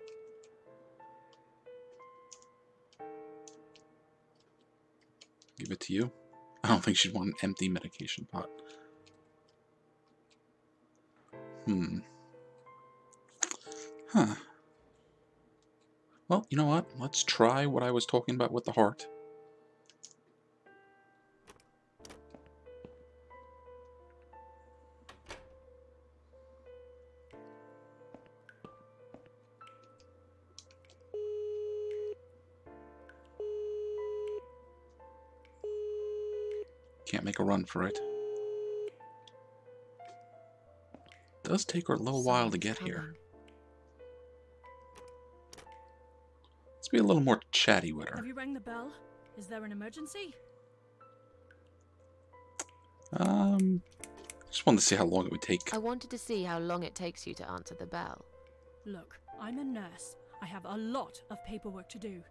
Give it to you. I don't think she'd want an empty medication pot. Huh. Well, you know what? Let's try what I was talking about with the heart. Can't make a run for it. Does take her a little while to get here. Let's be a little more chatty with her. Have you rang the bell? Is there an emergency? Just wanted to see how long it would take. I wanted to see how long it takes you to answer the bell. Look, I'm a nurse. I have a lot of paperwork to do.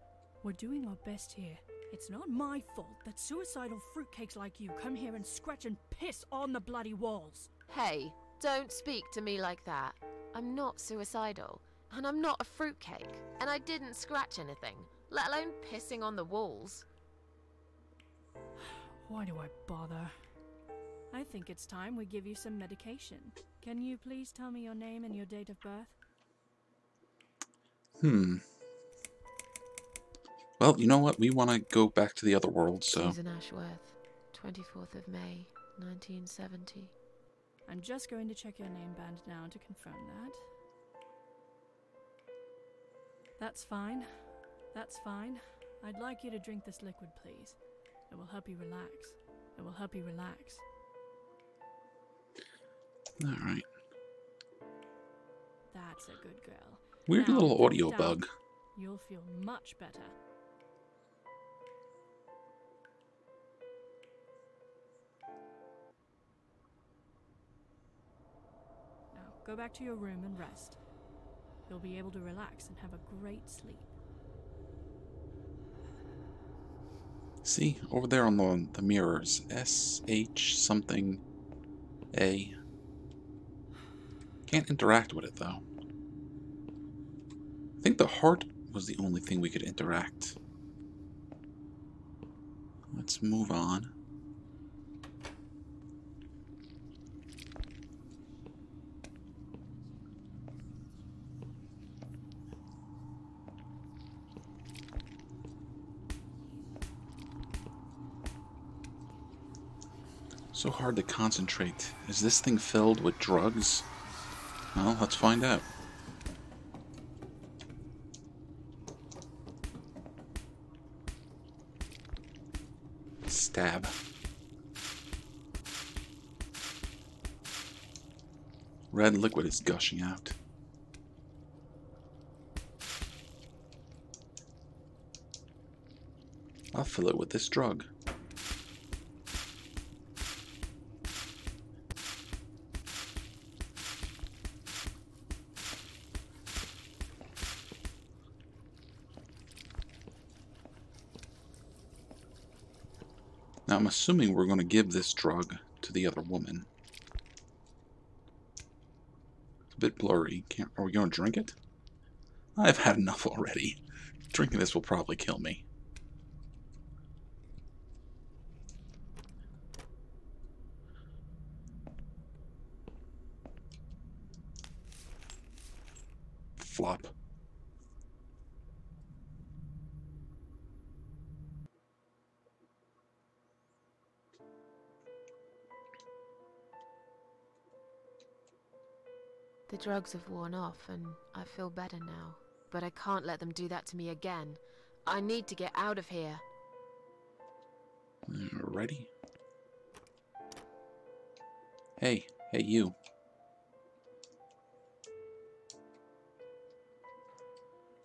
We're doing our best here. It's not my fault that suicidal fruitcakes like you come here and scratch and piss on the bloody walls. Hey, don't speak to me like that. I'm not suicidal, and I'm not a fruitcake, and I didn't scratch anything, let alone pissing on the walls. Why do I bother? I think it's time we give you some medication. Can you please tell me your name and your date of birth? Well, you know what? We want to go back to the other world, so... Susan Ashworth, 24th of May, 1970. I'm just going to check your name band now to confirm that. That's fine. That's fine. I'd like you to drink this liquid, please. It will help you relax. It will help you relax. Alright. That's a good girl. Weird Now, little put audio it down. bug. You'll feel much better. Now, go back to your room and rest. You'll be able to relax and have a great sleep. See, over there on the mirrors. SH something A. Can't interact with it, though. I think the heart was the only thing we could interact. Let's move on. So hard to concentrate. Is this thing filled with drugs? Well, let's find out. Stab. Red liquid is gushing out. I'll fill it with this drug. Now I'm assuming we're going to give this drug to the other woman. It's a bit blurry. Are we going to drink it? I've had enough already. Drinking this will probably kill me. Flop. The drugs have worn off and I feel better now. But I can't let them do that to me again. I need to get out of here. Alrighty. Hey you.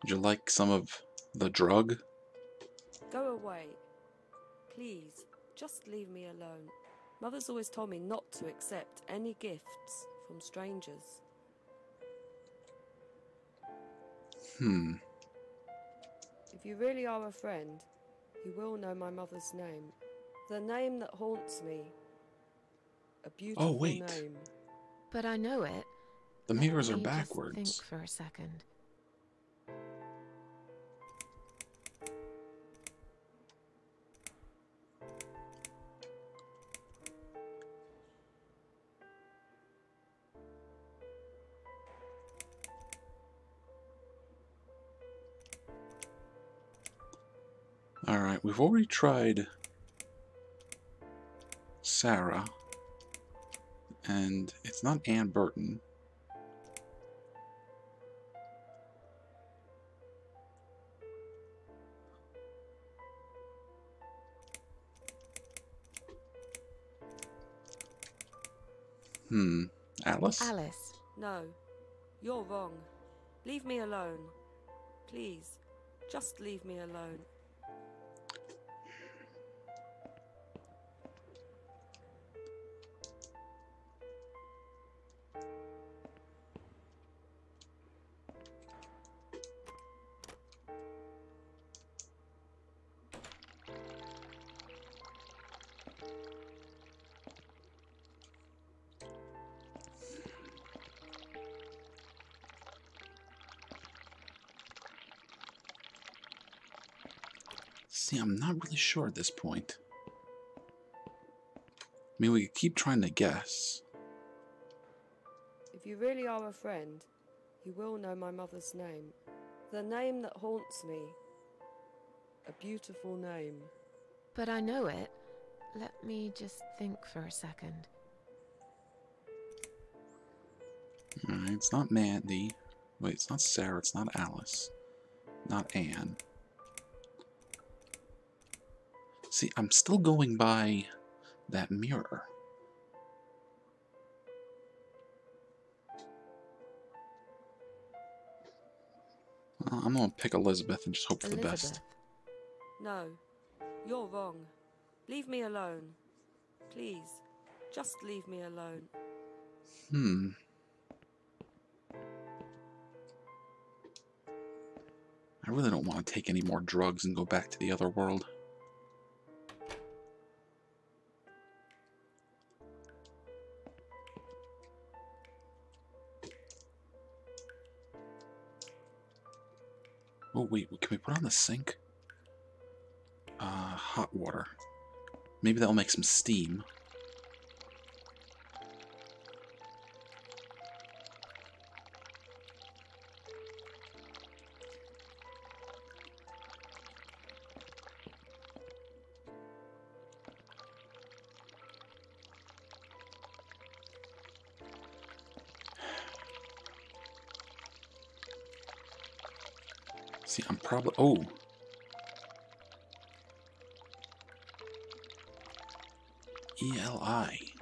Would you like some of the drug? Go away. Please, just leave me alone. Mother's always told me not to accept any gifts from strangers. If you really are a friend, you will know my mother's name. The name that haunts me. A beautiful name. But I know it. The mirrors are Let me just backwards. think for a second. Alright, we've already tried Sarah, and it's not Ann Burton. Alice? Alice. No, you're wrong. Leave me alone. Please, just leave me alone. See, I'm not really sure at this point. I mean, we could keep trying to guess. If you really are a friend, you will know my mother's name. The name that haunts me. A beautiful name. But I know it. Let me just think for a second. Alright, it's not Mandy. Wait, it's not Sarah, it's not Alice. Not Anne. See, I'm still going by that mirror. I'm gonna pick Elizabeth and just hope for the best. No, you're wrong. Leave me alone. Please, just leave me alone. I really don't want to take any more drugs and go back to the other world. Oh wait, can we put on the sink? Hot water. Maybe that'll make some steam. See, I'm probably... Oh! ELI.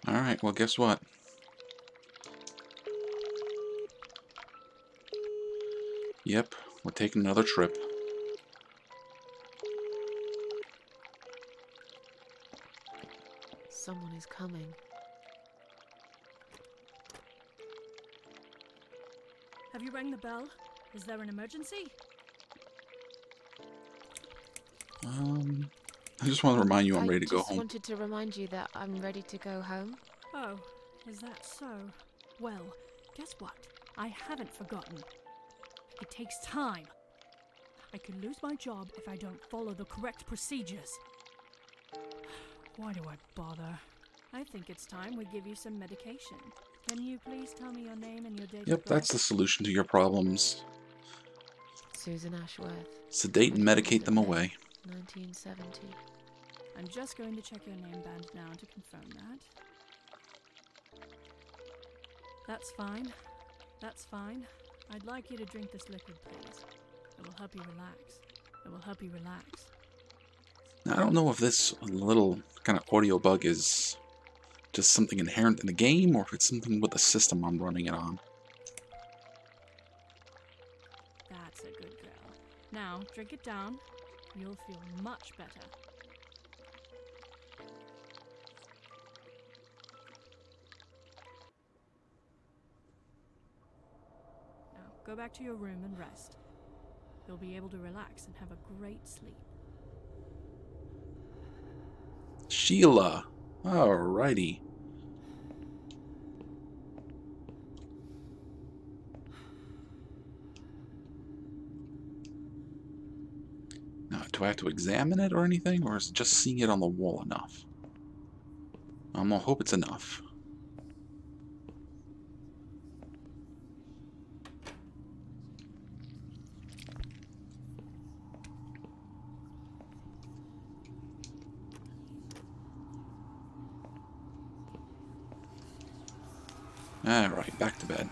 Alright, well, guess what? Yep, we're taking another trip. Someone is coming. Have you rang the bell? Is there an emergency? I just want to remind you I'm ready to go I just home. wanted to remind you that I'm ready to go home. Oh, is that so? Well, guess what? I haven't forgotten. It takes time. I could lose my job if I don't follow the correct procedures. Why do I bother? I think it's time we give you some medication. Can you please tell me your name and your date of birth? Yep, that's the solution to your problems. Susan Ashworth. Sedate and medicate them away. 1970. I'm just going to check your name band now to confirm that. That's fine. That's fine. I'd like you to drink this liquid, please. It will help you relax. It will help you relax. Now, I don't know if this little kind of audio bug is just something inherent in the game, or if it's something with the system I'm running it on. That's a good girl. Now, drink it down. You'll feel much better. Now, go back to your room and rest. You'll be able to relax and have a great sleep. Sheila! Alrighty. Now, do I have to examine it or anything, or is it just seeing it on the wall enough? I'm gonna hope it's enough. Alright, back to bed.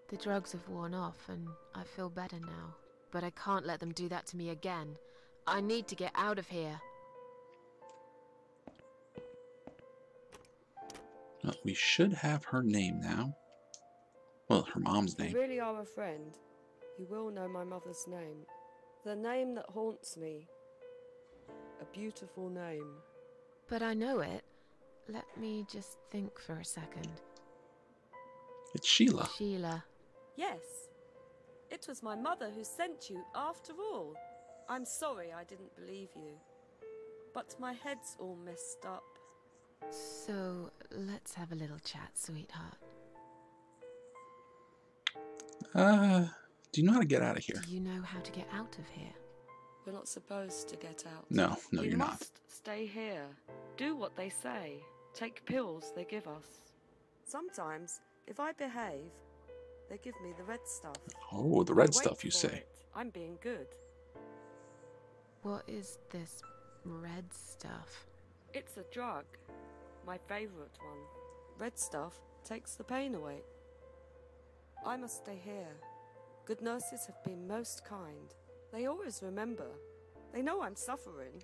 The drugs have worn off and I feel better now. But I can't let them do that to me again. I need to get out of here. Well, we should have her name now. Well, her mom's If you name. really are a friend, you will know my mother's name. The name that haunts me. A beautiful name. But I know it. Let me just think for a second. It's Sheila. Sheila. Yes. It was my mother who sent you after all. I'm sorry I didn't believe you. But my head's all messed up. So, let's have a little chat, sweetheart. Do you know how to get out of here? Do you know how to get out of here? We're not supposed to get out. No, we you're not. must stay here. Do what they say. Take pills they give us. Sometimes, if I behave, they give me the red stuff. Oh, the red I wait stuff, you for say. it. I'm being good. What is this red stuff? It's a drug. My favourite one. Red stuff takes the pain away. I must stay here. Good nurses have been most kind. They always remember. They know I'm suffering.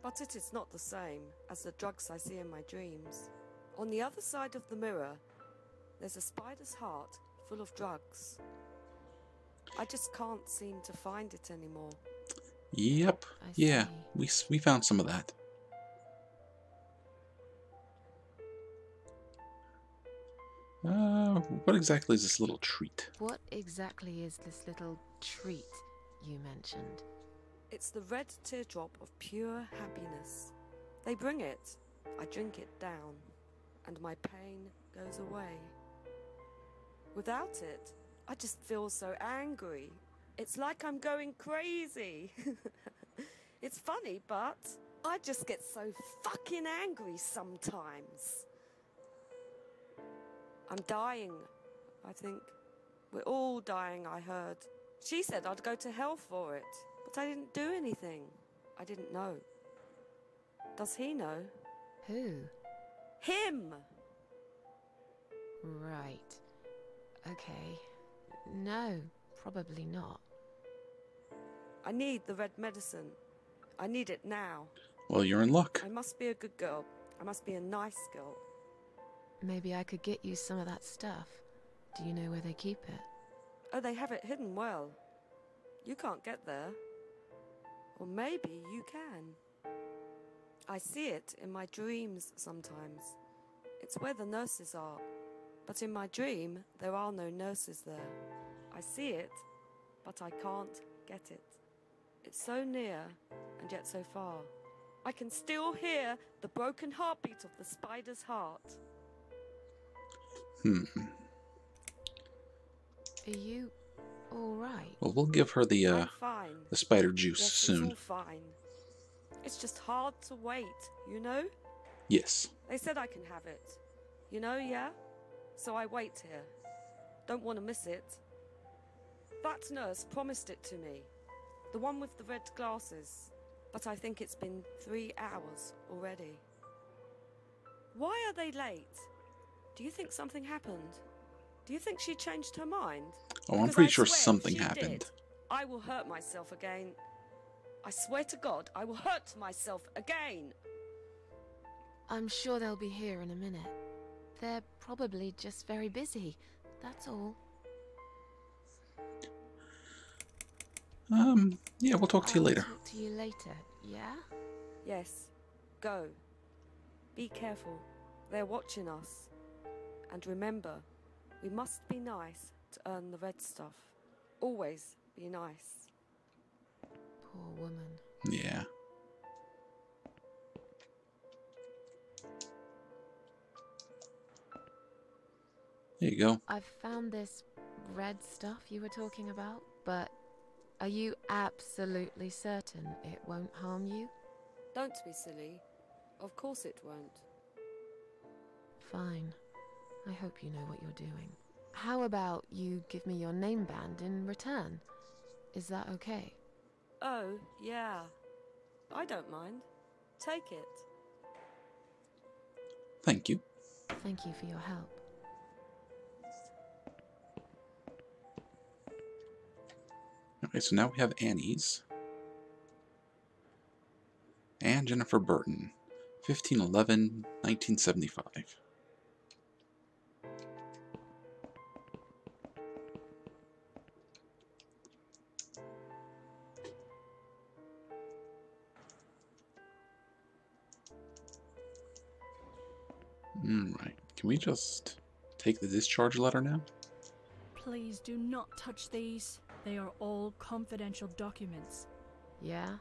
But it is not the same as the drugs I see in my dreams. On the other side of the mirror, there's a spider's heart full of drugs. I just can't seem to find it anymore. Yep. I Yeah, see. we found some of that. What exactly is this little treat? What exactly is this little treat you mentioned? It's the red teardrop of pure happiness. They bring it, I drink it down, and my pain goes away. Without it, I just feel so angry. It's like I'm going crazy. It's funny, but I just get so fucking angry sometimes. I'm dying, I think. We're all dying, I heard. She said I'd go to hell for it, but I didn't do anything. I didn't know. Does he know? Who? Him! Right. Okay. No, probably not. I need the red medicine. I need it now. Well, you're in luck. I must be a good girl. I must be a nice girl. Maybe I could get you some of that stuff. Do you know where they keep it? Oh, they have it hidden well. You can't get there. Or maybe you can. I see it in my dreams sometimes. It's where the nurses are. But in my dream, there are no nurses there. I see it, but I can't get it. It's so near, and yet so far. I can still hear the broken heartbeat of the spider's heart. Are you alright? Well, we'll give her the I'm fine. spider juice Yes, soon. it's all fine. It's just hard to wait, you know? Yes. They said I can have it. You know, yeah? So I wait here. Don't want to miss it. That nurse promised it to me. The one with the red glasses. But I think it's been 3 hours already. Why are they late? Do you think something happened? Do you think she changed her mind? Oh, I'm Because pretty I sure swear if something she happened. did, I will hurt myself again. I swear to God, I will hurt myself again. I'm sure they'll be here in a minute. They're probably just very busy. That's all. Yeah, we'll talk to you I'll later. Talk to you later, yeah? Yes, go. Be careful. They're watching us. And remember, we must be nice to earn the red stuff. Always be nice. Poor woman. Yeah. There you go. I've found this red stuff you were talking about, but are you absolutely certain it won't harm you? Don't be silly. Of course it won't. Fine. I hope you know what you're doing. How about you give me your name band in return? Is that okay? Oh, yeah. I don't mind. Take it. Thank you. Thank you for your help. Okay, so now we have Annie's. And Jennifer Burton. 15/11/1975. Can we just take the discharge letter now? Please do not touch these. They are all confidential documents. Yeah?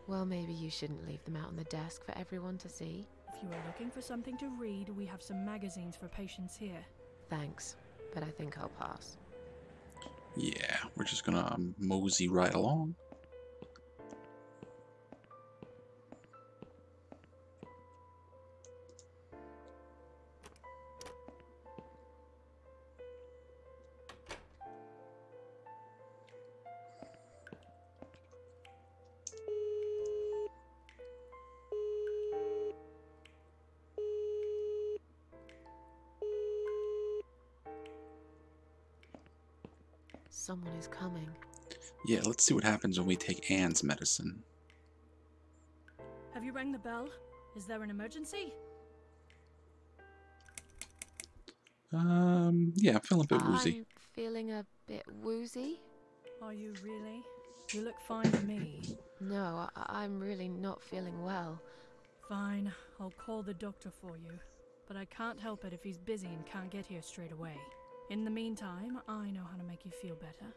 Well, maybe you shouldn't leave them out on the desk for everyone to see. If you are looking for something to read, we have some magazines for patients here. Thanks, but I think I'll pass. Yeah, we're just gonna mosey right along. Someone is coming. Yeah, let's see what happens when we take Anne's medicine. Have you rang the bell? Is there an emergency? Yeah, I'm feeling a bit woozy. I'm feeling a bit woozy. Are you really? You look fine to me. No, I'm really not feeling well. Fine, I'll call the doctor for you. But I can't help it if he's busy and can't get here straight away. In the meantime, I know how to make you feel better.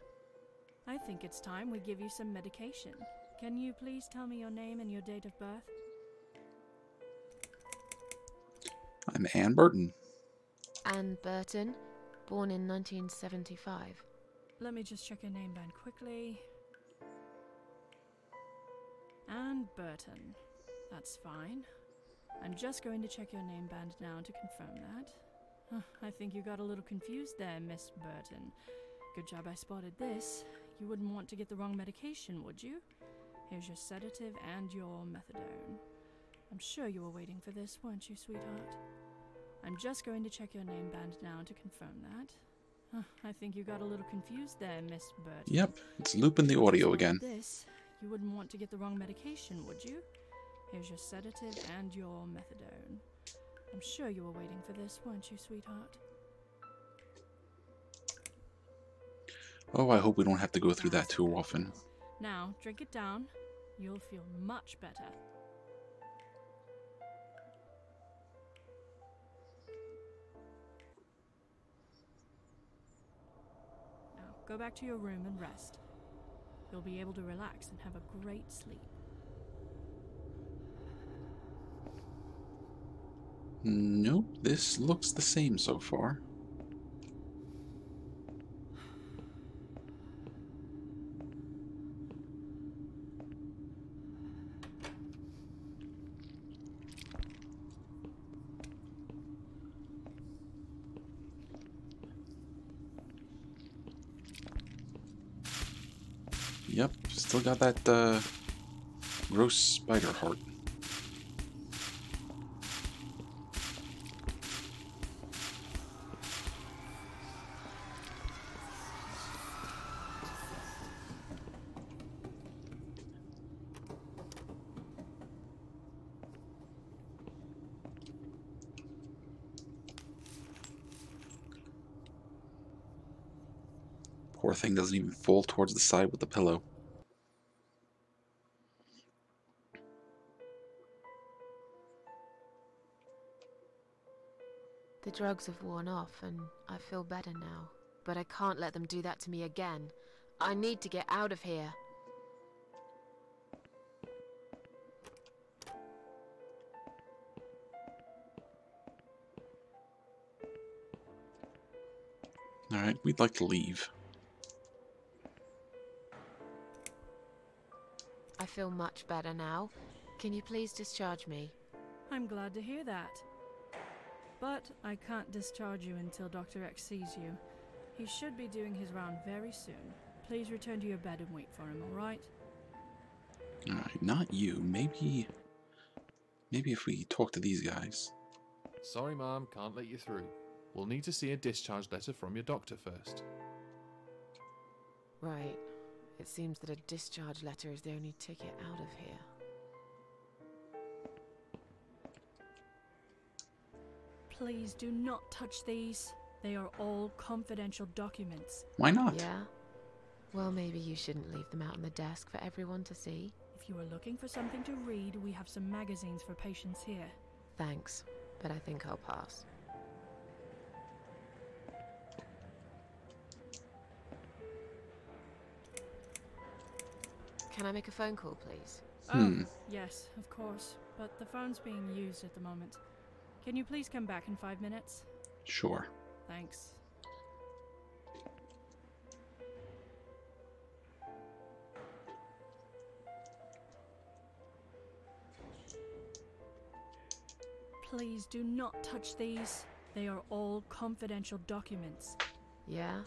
I think it's time we give you some medication. Can you please tell me your name and your date of birth? I'm Anne Burton. Anne Burton, born in 1975. Let me just check your name band quickly. Anne Burton. That's fine. I'm just going to check your name band now to confirm that. I think you got a little confused there, Miss Burton. Good job I spotted this. You wouldn't want to get the wrong medication, would you? Here's your sedative and your methadone. I'm sure you were waiting for this, weren't you, sweetheart? I'm just going to check your name band now to confirm that. I think you got a little confused there, Miss Burton. Yep, it's looping the audio again. This, you wouldn't want to get the wrong medication, would you? Here's your sedative and your methadone. I'm sure you were waiting for this, weren't you, sweetheart? Oh, I hope we don't have to go through that too often. Now, drink it down. You'll feel much better. Now, go back to your room and rest. You'll be able to relax and have a great sleep. Nope, this looks the same so far. Yep, still got that gross spider heart. Poor thing doesn't even fall towards the side with the pillow. The drugs have worn off and I feel better now. But I can't let them do that to me again. I need to get out of here. Alright, we'd like to leave. I feel much better now. Can you please discharge me? I'm glad to hear that. But I can't discharge you until Dr. X sees you. He should be doing his round very soon. Please return to your bed and wait for him, alright? Alright, not you. Maybe if we talk to these guys. Sorry, Mom, can't let you through. We'll need to see a discharge letter from your doctor first. Right. It seems that a discharge letter is the only ticket out of here. Please do not touch these. They are all confidential documents. Why not? Yeah? Well, maybe you shouldn't leave them out on the desk for everyone to see. If you are looking for something to read, we have some magazines for patients here. Thanks, but I think I'll pass. Can I make a phone call, please? Oh, yes, of course. But the phone's being used at the moment. Can you please come back in 5 minutes? Sure. Thanks. Please do not touch these. They are all confidential documents. Yeah?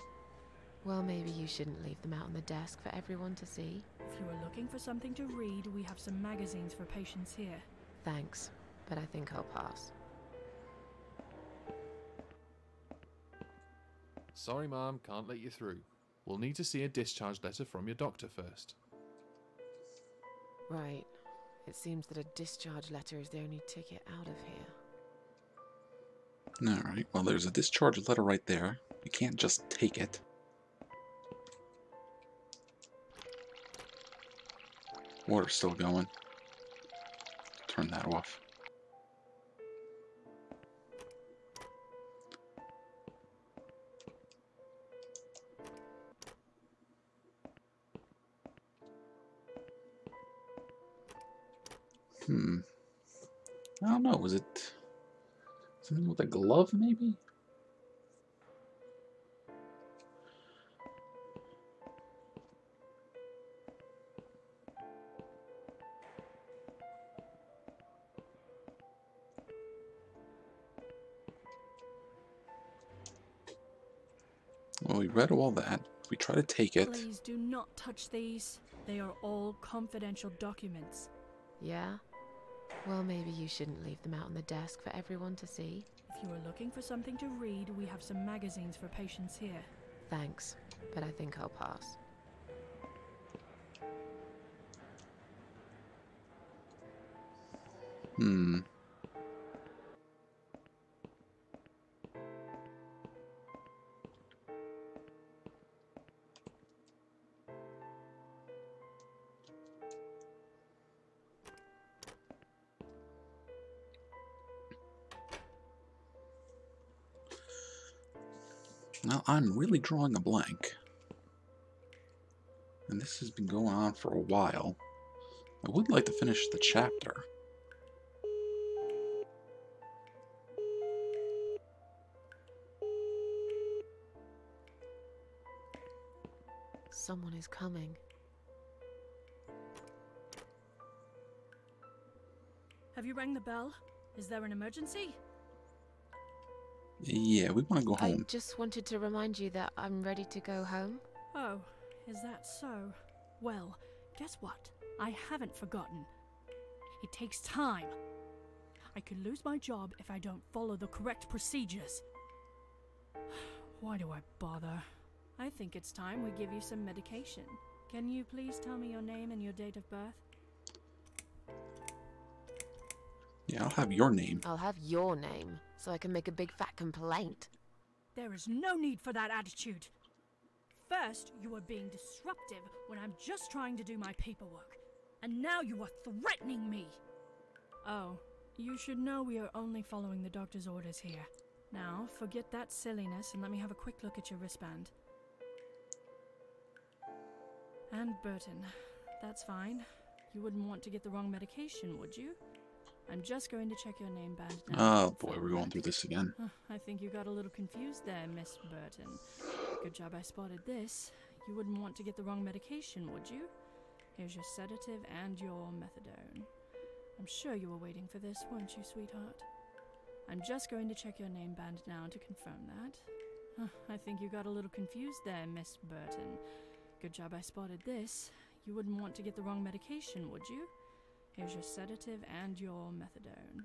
Well, maybe you shouldn't leave them out on the desk for everyone to see. If you are looking for something to read, we have some magazines for patients here. Thanks, but I think I'll pass. Sorry, Mom, can't let you through. We'll need to see a discharge letter from your doctor first. Right. It seems that a discharge letter is the only ticket out of here. Alright, well there's a discharge letter right there. You can't just take it. Water's still going. Turn that off. I don't know, was it something with a glove, maybe? Well, we read all that. We try to take it. Please do not touch these. They are all confidential documents. Yeah? Well, maybe you shouldn't leave them out on the desk for everyone to see. If you are looking for something to read, we have some magazines for patients here. Thanks, but I think I'll pass. Now, I'm really drawing a blank. And this has been going on for a while. I would like to finish the chapter. Someone is coming. Have you rang the bell? Is there an emergency? Yeah, we want to go I home. just wanted to remind you that I'm ready to go home. Oh, is that so? Well, guess what? I haven't forgotten. It takes time. I could lose my job if I don't follow the correct procedures. Why do I bother? I think it's time we give you some medication. Can you please tell me your name and your date of birth? Yeah, I'll have your name. I'll have your name, so I can make a big fat complaint. There is no need for that attitude. First, you are being disruptive when I'm just trying to do my paperwork. And now you are threatening me. Oh, you should know we are only following the doctor's orders here. Now, forget that silliness and let me have a quick look at your wristband. And Burton, that's fine. You wouldn't want to get the wrong medication, would you? I'm just going to check your name band now. Oh boy, we're going through this again. I think you got a little confused there, Miss Burton. Good job I spotted this. You wouldn't want to get the wrong medication, would you? Here's your sedative and your methadone. I'm sure you were waiting for this, weren't you, sweetheart? I'm just going to check your name band now to confirm that. I think you got a little confused there, Miss Burton. Good job I spotted this. You wouldn't want to get the wrong medication, would you? Here's your sedative and your methadone.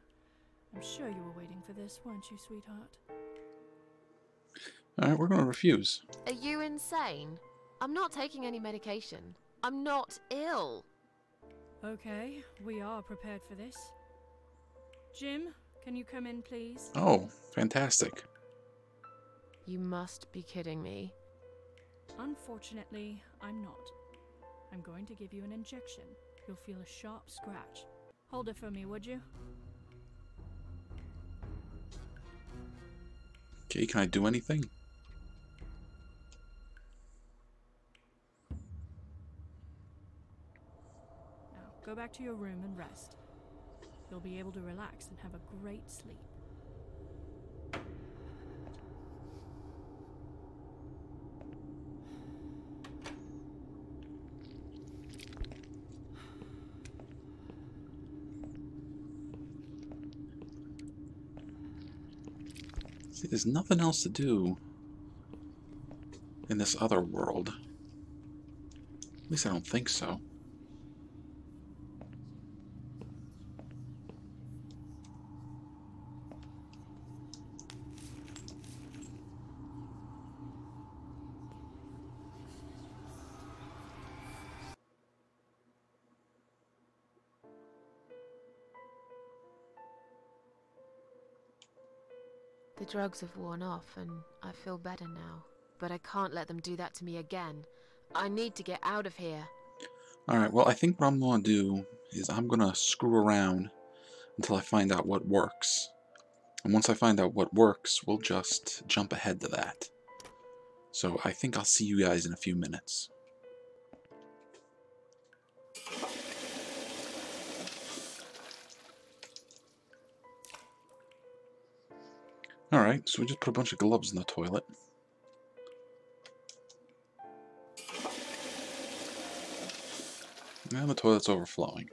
I'm sure you were waiting for this, weren't you, sweetheart? Alright, we're going to refuse. Are you insane? I'm not taking any medication. I'm not ill. Okay, we are prepared for this. Jim, can you come in, please? Oh, fantastic. You must be kidding me. Unfortunately, I'm not. I'm going to give you an injection. You'll feel a sharp scratch. Hold it for me, would you? Okay, can I do anything? Go back to your room and rest. You'll be able to relax and have a great sleep. See, there's nothing else to do in this other world. At least I don't think so. The drugs have worn off and I feel better now. But I can't let them do that to me again. I need to get out of here. Alright, well, I think what I'm going to do is I'm going to screw around until I find out what works. And once I find out what works, we'll just jump ahead to that. So I think I'll see you guys in a few minutes. Alright, so we just put a bunch of gloves in the toilet. Now the toilet's overflowing.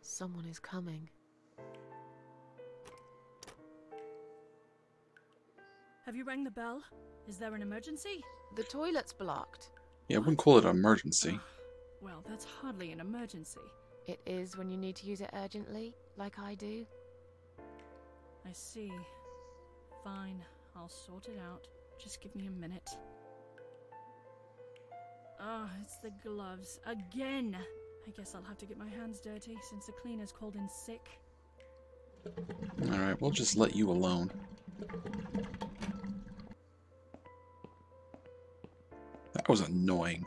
Someone is coming. Have you rang the bell? Is there an emergency? The toilet's blocked. Yeah, I wouldn't call it an emergency. Well, that's hardly an emergency. It is when you need to use it urgently, like I do. I see. Fine, I'll sort it out. Just give me a minute. Ah, it's the gloves. Again! I guess I'll have to get my hands dirty since the cleaner's called in sick. Alright, we'll just let you alone. That was annoying.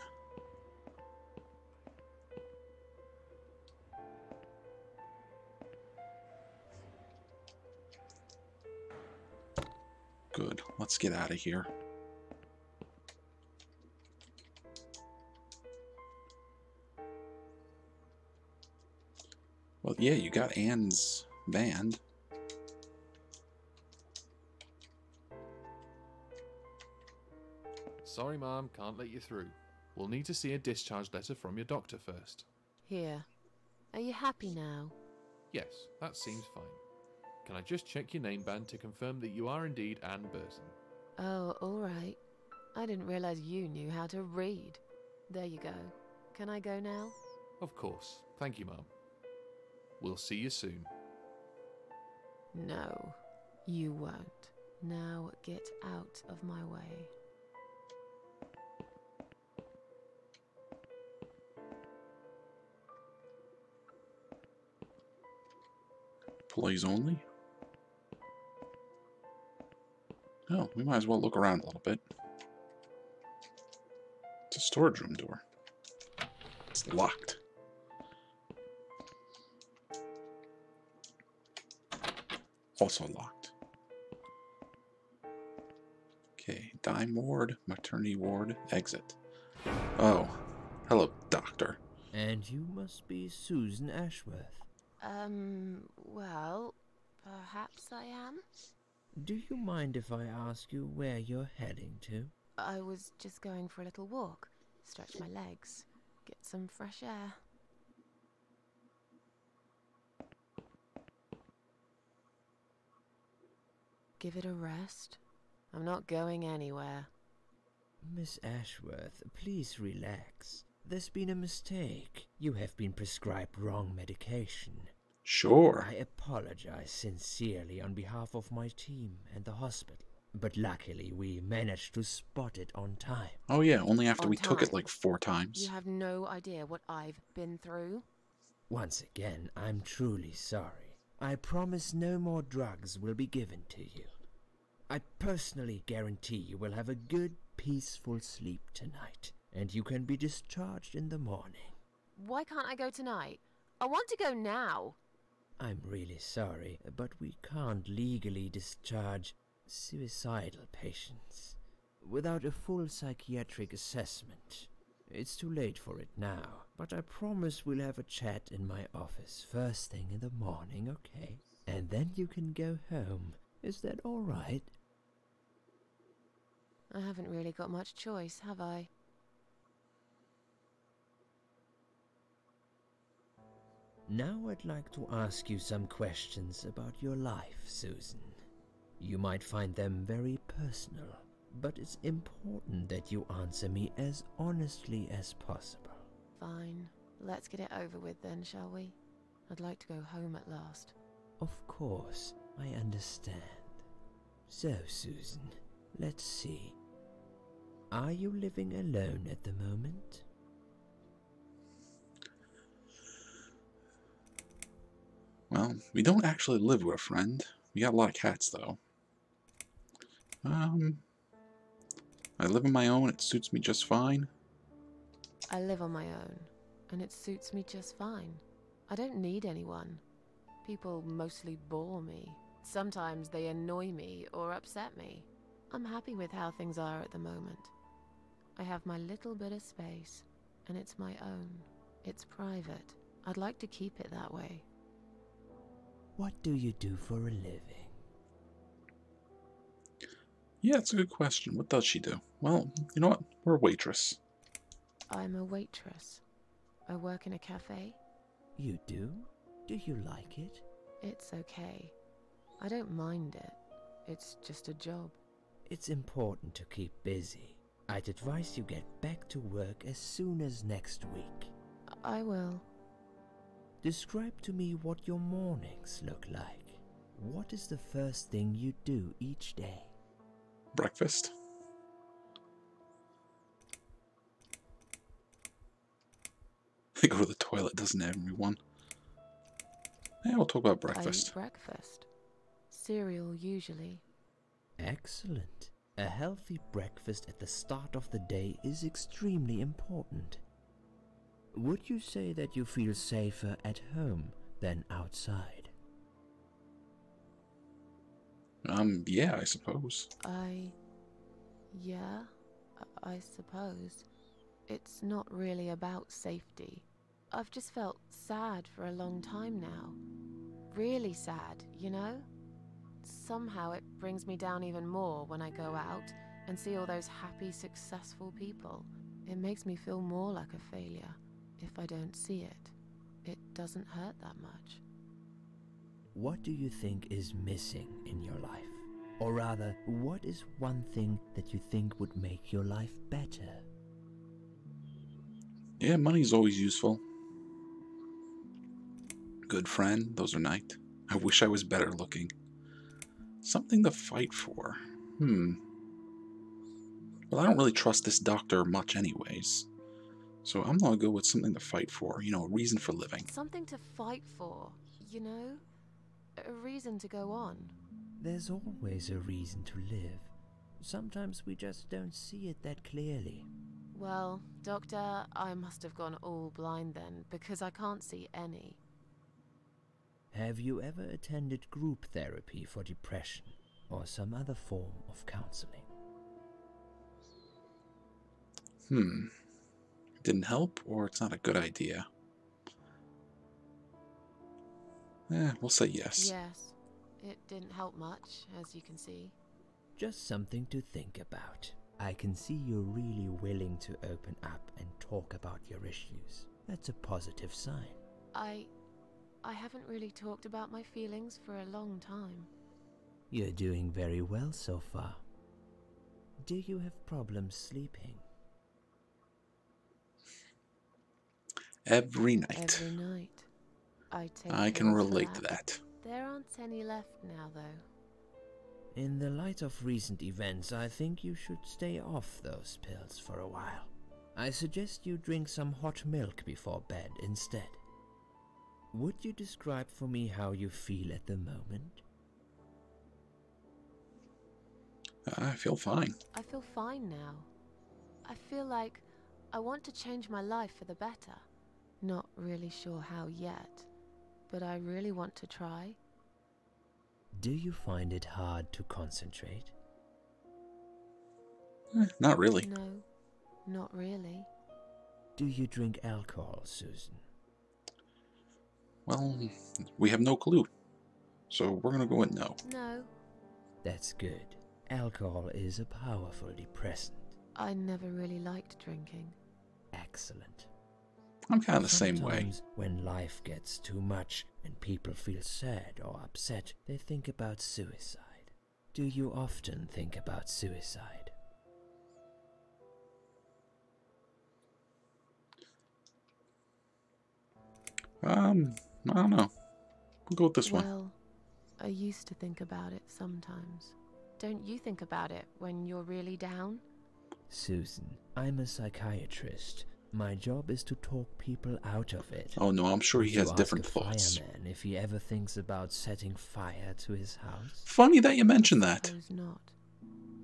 Good. Let's get out of here. Well, yeah, you got Anne's band. Sorry, Mom, can't let you through. We'll need to see a discharge letter from your doctor first. Here. Are you happy now? Yes, that seems fine. Can I just check your name band to confirm that you are indeed Anne Burton? Oh, alright. I didn't realize you knew how to read. There you go. Can I go now? Of course. Thank you, Mom. We'll see you soon. No, you won't. Now get out of my way. Employees only? Oh, we might as well look around a little bit. It's a storage room door. It's locked. Also locked. Okay, dime ward, maternity ward, exit. Oh, hello, doctor. And you must be Susan Ashworth. Well, perhaps I am? Do you mind if I ask you where you're heading to? I was just going for a little walk, stretch my legs, get some fresh air. Give it a rest. I'm not going anywhere. Miss Ashworth, please relax. There's been a mistake. You have been prescribed wrong medication. Sure. I apologize sincerely on behalf of my team and the hospital. But luckily we managed to spot it on time. Oh yeah, only after On we took it time? like 4 times. You have no idea what I've been through. Once again, I'm truly sorry. I promise no more drugs will be given to you. I personally guarantee you will have a good, peaceful sleep tonight, and you can be discharged in the morning. Why can't I go tonight? I want to go now. I'm really sorry, but we can't legally discharge suicidal patients without a full psychiatric assessment. It's too late for it now, but I promise we'll have a chat in my office first thing in the morning, okay? And then you can go home. Is that all right? I haven't really got much choice, have I? Now I'd like to ask you some questions about your life, Susan. You might find them very personal, but it's important that you answer me as honestly as possible. Fine. Let's get it over with then, shall we? I'd like to go home at last. Of course, I understand. So, Susan, let's see. Are you living alone at the moment? Well, we don't actually live with a friend. We got a lot of cats, though. I live on my own. It suits me just fine. I live on my own, and it suits me just fine. I don't need anyone. People mostly bore me. Sometimes they annoy me or upset me. I'm happy with how things are at the moment. I have my little bit of space, and it's my own. It's private. I'd like to keep it that way. What do you do for a living? Yeah, it's a good question. What does she do? Well, you know what? We're a waitress. I'm a waitress. I work in a cafe. You do? Do you like it? It's okay. I don't mind it. It's just a job. It's important to keep busy. I'd advise you get back to work as soon as next week. I will. Describe to me what your mornings look like. What is the first thing you do each day? Breakfast. I go to the toilet, doesn't everyone? Yeah, we'll talk about breakfast. I eat breakfast. Cereal, usually. Excellent. A healthy breakfast at the start of the day is extremely important. Would you say that you feel safer at home than outside? Yeah, I suppose. Yeah, I suppose. It's not really about safety. I've just felt sad for a long time now. Really sad, you know? Somehow it brings me down even more when I go out and see all those happy, successful people. It makes me feel more like a failure. If I don't see it, it doesn't hurt that much. What do you think is missing in your life? Or rather, what is one thing that you think would make your life better? Yeah, money's always useful. Good friend, those are nice. I wish I was better looking. Something to fight for. Well, I don't really trust this doctor much anyways. So I'm gonna go with something to fight for. You know, a reason for living. Something to fight for, you know? A reason to go on. There's always a reason to live. Sometimes we just don't see it that clearly. Well, Doctor, I must have gone all blind then, because I can't see any. Have you ever attended group therapy for depression or some other form of counseling? Didn't help, or it's not a good idea? We'll say yes. Yes, it didn't help much, as you can see. Just something to think about. I can see you're really willing to open up and talk about your issues. That's a positive sign. I haven't really talked about my feelings for a long time. You're doing very well so far. Do you have problems sleeping? Every night. Every night. I can relate to that. There aren't any left now, though. In the light of recent events, I think you should stay off those pills for a while. I suggest you drink some hot milk before bed instead. Would you describe for me how you feel at the moment? I feel fine. I feel fine now. I feel like I want to change my life for the better. Not really sure how yet, but I really want to try. Do you find it hard to concentrate? Not really. No, not really. Do you drink alcohol, Susan? Well, we have no clue. So we're going to go with no. No, That's good. Alcohol is a powerful depressant. I never really liked drinking. Excellent. I'm kind of the same way. Sometimes when life gets too much and people feel sad or upset, they think about suicide. Do you often think about suicide? I don't know. We'll go with this one. Well, I used to think about it sometimes. Don't you think about it when you're really down? Susan, I'm a psychiatrist. My job is to talk people out of it. Oh no, I'm sure Would he you has ask different a thoughts. fireman if he ever thinks about setting fire to his house? Funny that you mentioned that. Suppose not.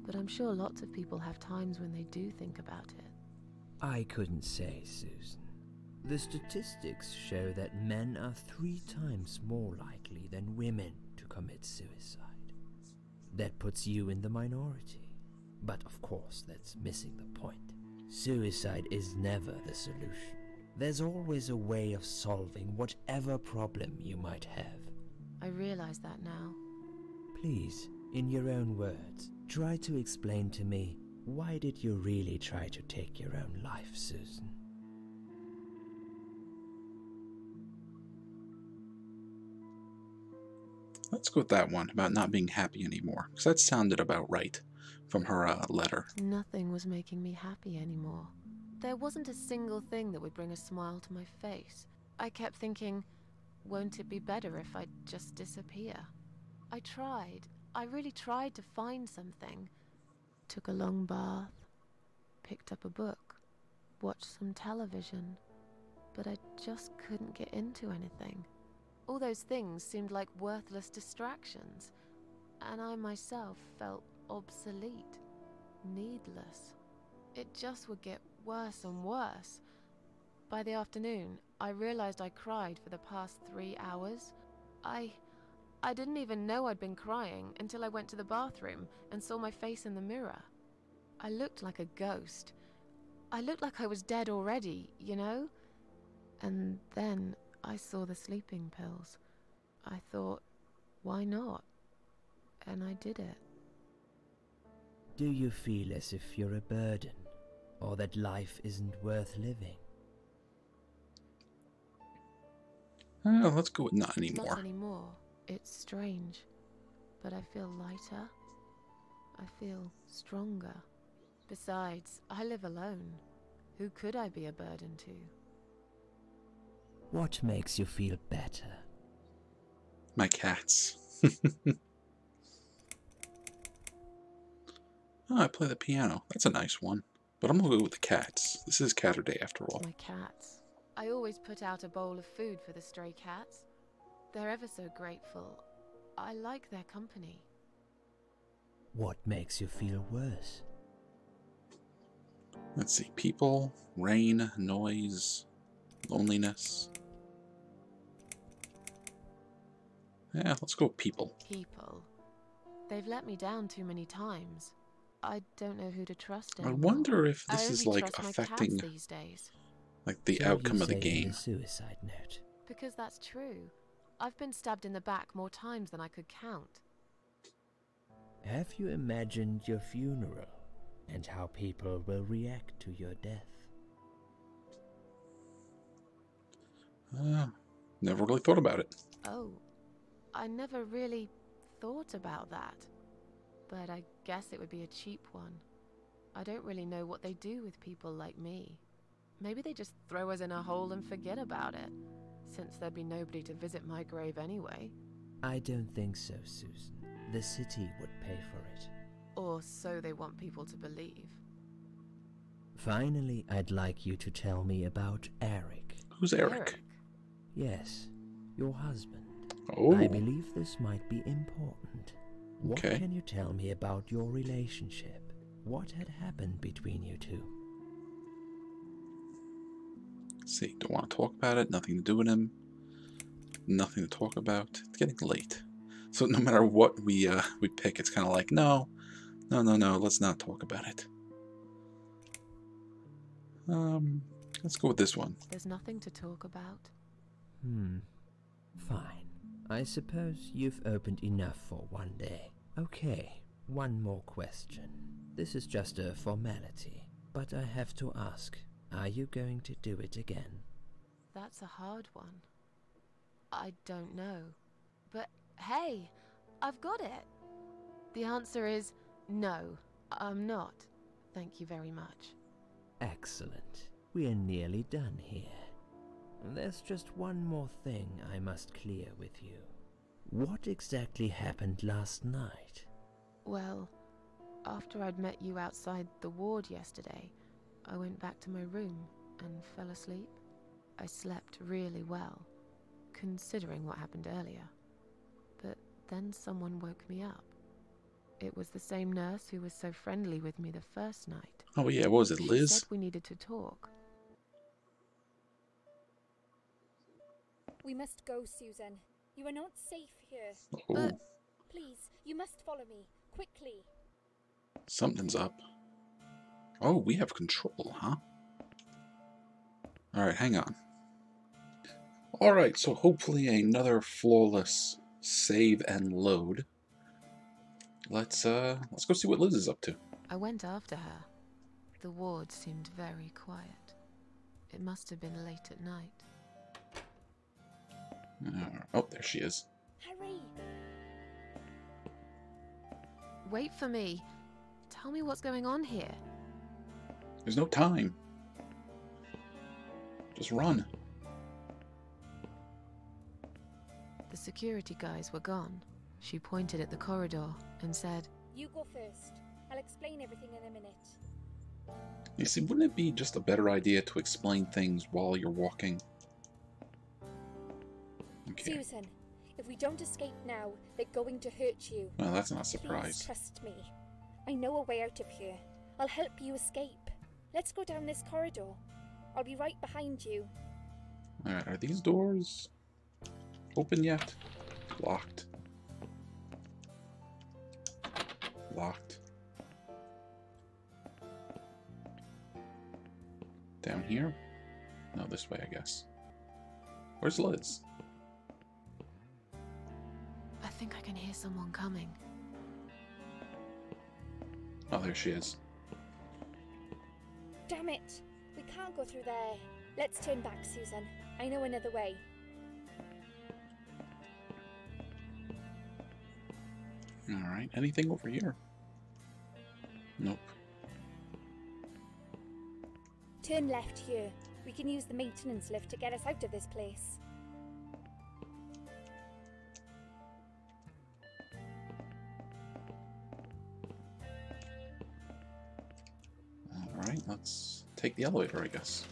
But I'm sure lots of people have times when they do think about it. I couldn't say, Susan. The statistics show that men are 3 times more likely than women to commit suicide. That puts you in the minority. But of course, that's missing the point. Suicide is never the solution. There's always a way of solving whatever problem you might have. I realize that now. Please, in your own words, try to explain to me, why did you really try to take your own life, Susan? Let's go with that one, about not being happy anymore. Because that sounded about right from her letter. Nothing was making me happy anymore. There wasn't a single thing that would bring a smile to my face. I kept thinking, won't it be better if I just disappear? I tried. I really tried to find something. Took a long bath, picked up a book, watched some television, but I just couldn't get into anything. All those things seemed like worthless distractions, and I myself felt obsolete, needless. It just would get worse and worse. By the afternoon, I realized I cried for the past 3 hours. I didn't even know I'd been crying until I went to the bathroom and saw my face in the mirror. I looked like a ghost. I looked like I was dead already, you know? And then I saw the sleeping pills. I thought, why not? And I did it. Do you feel as if you're a burden, or that life isn't worth living? Let's go with not anymore. Not anymore. It's strange. But I feel lighter. I feel stronger. Besides, I live alone. Who could I be a burden to? What makes you feel better? My cats. Oh, I play the piano. That's a nice one. But I'm gonna go with the cats. This is Catter Day after all. My cats. I always put out a bowl of food for the stray cats. They're ever so grateful. I like their company. What makes you feel worse? Let's see. People, rain, noise, loneliness. Yeah, let's go with people. People. They've let me down too many times. I don't know who to trust I anymore. wonder if I this is only like trust my affecting cats these days. like the So you outcome of the say in game. the suicide note. Because that's true. I've been stabbed in the back more times than I could count. Have you imagined your funeral and how people will react to your death? Never really thought about it. Oh, I never really thought about that. But I guess it would be a cheap one. I don't really know what they do with people like me. Maybe they just throw us in a hole and forget about it, since there'd be nobody to visit my grave anyway. I don't think so, Susan. The city would pay for it. Or so they want people to believe. Finally, I'd like you to tell me about Eric. Who's Eric? Yes, your husband. Oh, I believe this might be important. What Okay. can you tell me about your relationship? What had happened between you two? Let's see, don't want to talk about it, nothing to do with him. Nothing to talk about. It's getting late. So no matter what we pick, it's kind of like, no, let's not talk about it. Let's go with this one. There's nothing to talk about. Fine. I suppose you've opened enough for one day. Okay, one more question. This is just a formality, but I have to ask, are you going to do it again? That's a hard one. I don't know. But hey, I've got it. The answer is no, I'm not. Thank you very much. Excellent. We're nearly done here. There's just one more thing I must clear with you. What exactly happened last night? Well, after I'd met you outside the ward yesterday, I went back to my room and fell asleep. I slept really well, considering what happened earlier. But then someone woke me up. It was the same nurse who was so friendly with me the first night. Oh yeah, what was it, Liz? She said we needed to talk. We must go, Susan. You are not safe here. Oh, But Please, you must follow me. Quickly. something's up. Oh, we have control, huh? Alright, hang on. Alright, so hopefully another flawless save and load. Let's go see what Liz is up to. I went after her. The ward seemed very quiet. It must have been late at night. Oh, there she is. Hurry! Wait for me. Tell me what's going on here. There's no time. Just run. The security guys were gone. She pointed at the corridor and said, You go first. I'll explain everything in a minute. You see, wouldn't it be just a better idea to explain things while you're walking? Okay. Susan, if we don't escape now, they're going to hurt you. Well, that's not a Please surprise. trust me. I know a way out of here. I'll help you escape. Let's go down this corridor. I'll be right behind you. Alright, are these doors open yet? Locked. Locked. Down here? No, this way, I guess. Where's Liz? I think I can hear someone coming. Oh, there she is. Damn it! We can't go through there. Let's turn back, Susan. I know another way. Alright, anything over here? Nope. Turn left here. We can use the maintenance lift to get us out of this place. Alright, let's take the elevator, I guess.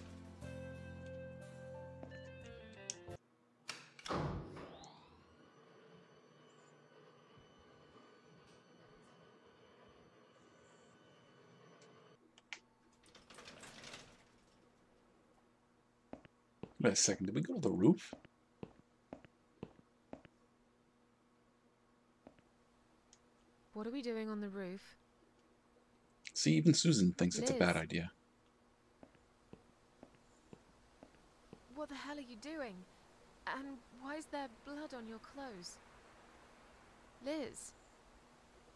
Wait a second, did we go to the roof? What are we doing on the roof? See, even Susan thinks it's a bad Liz. idea. What the hell are you doing? And why is there blood on your clothes? Liz,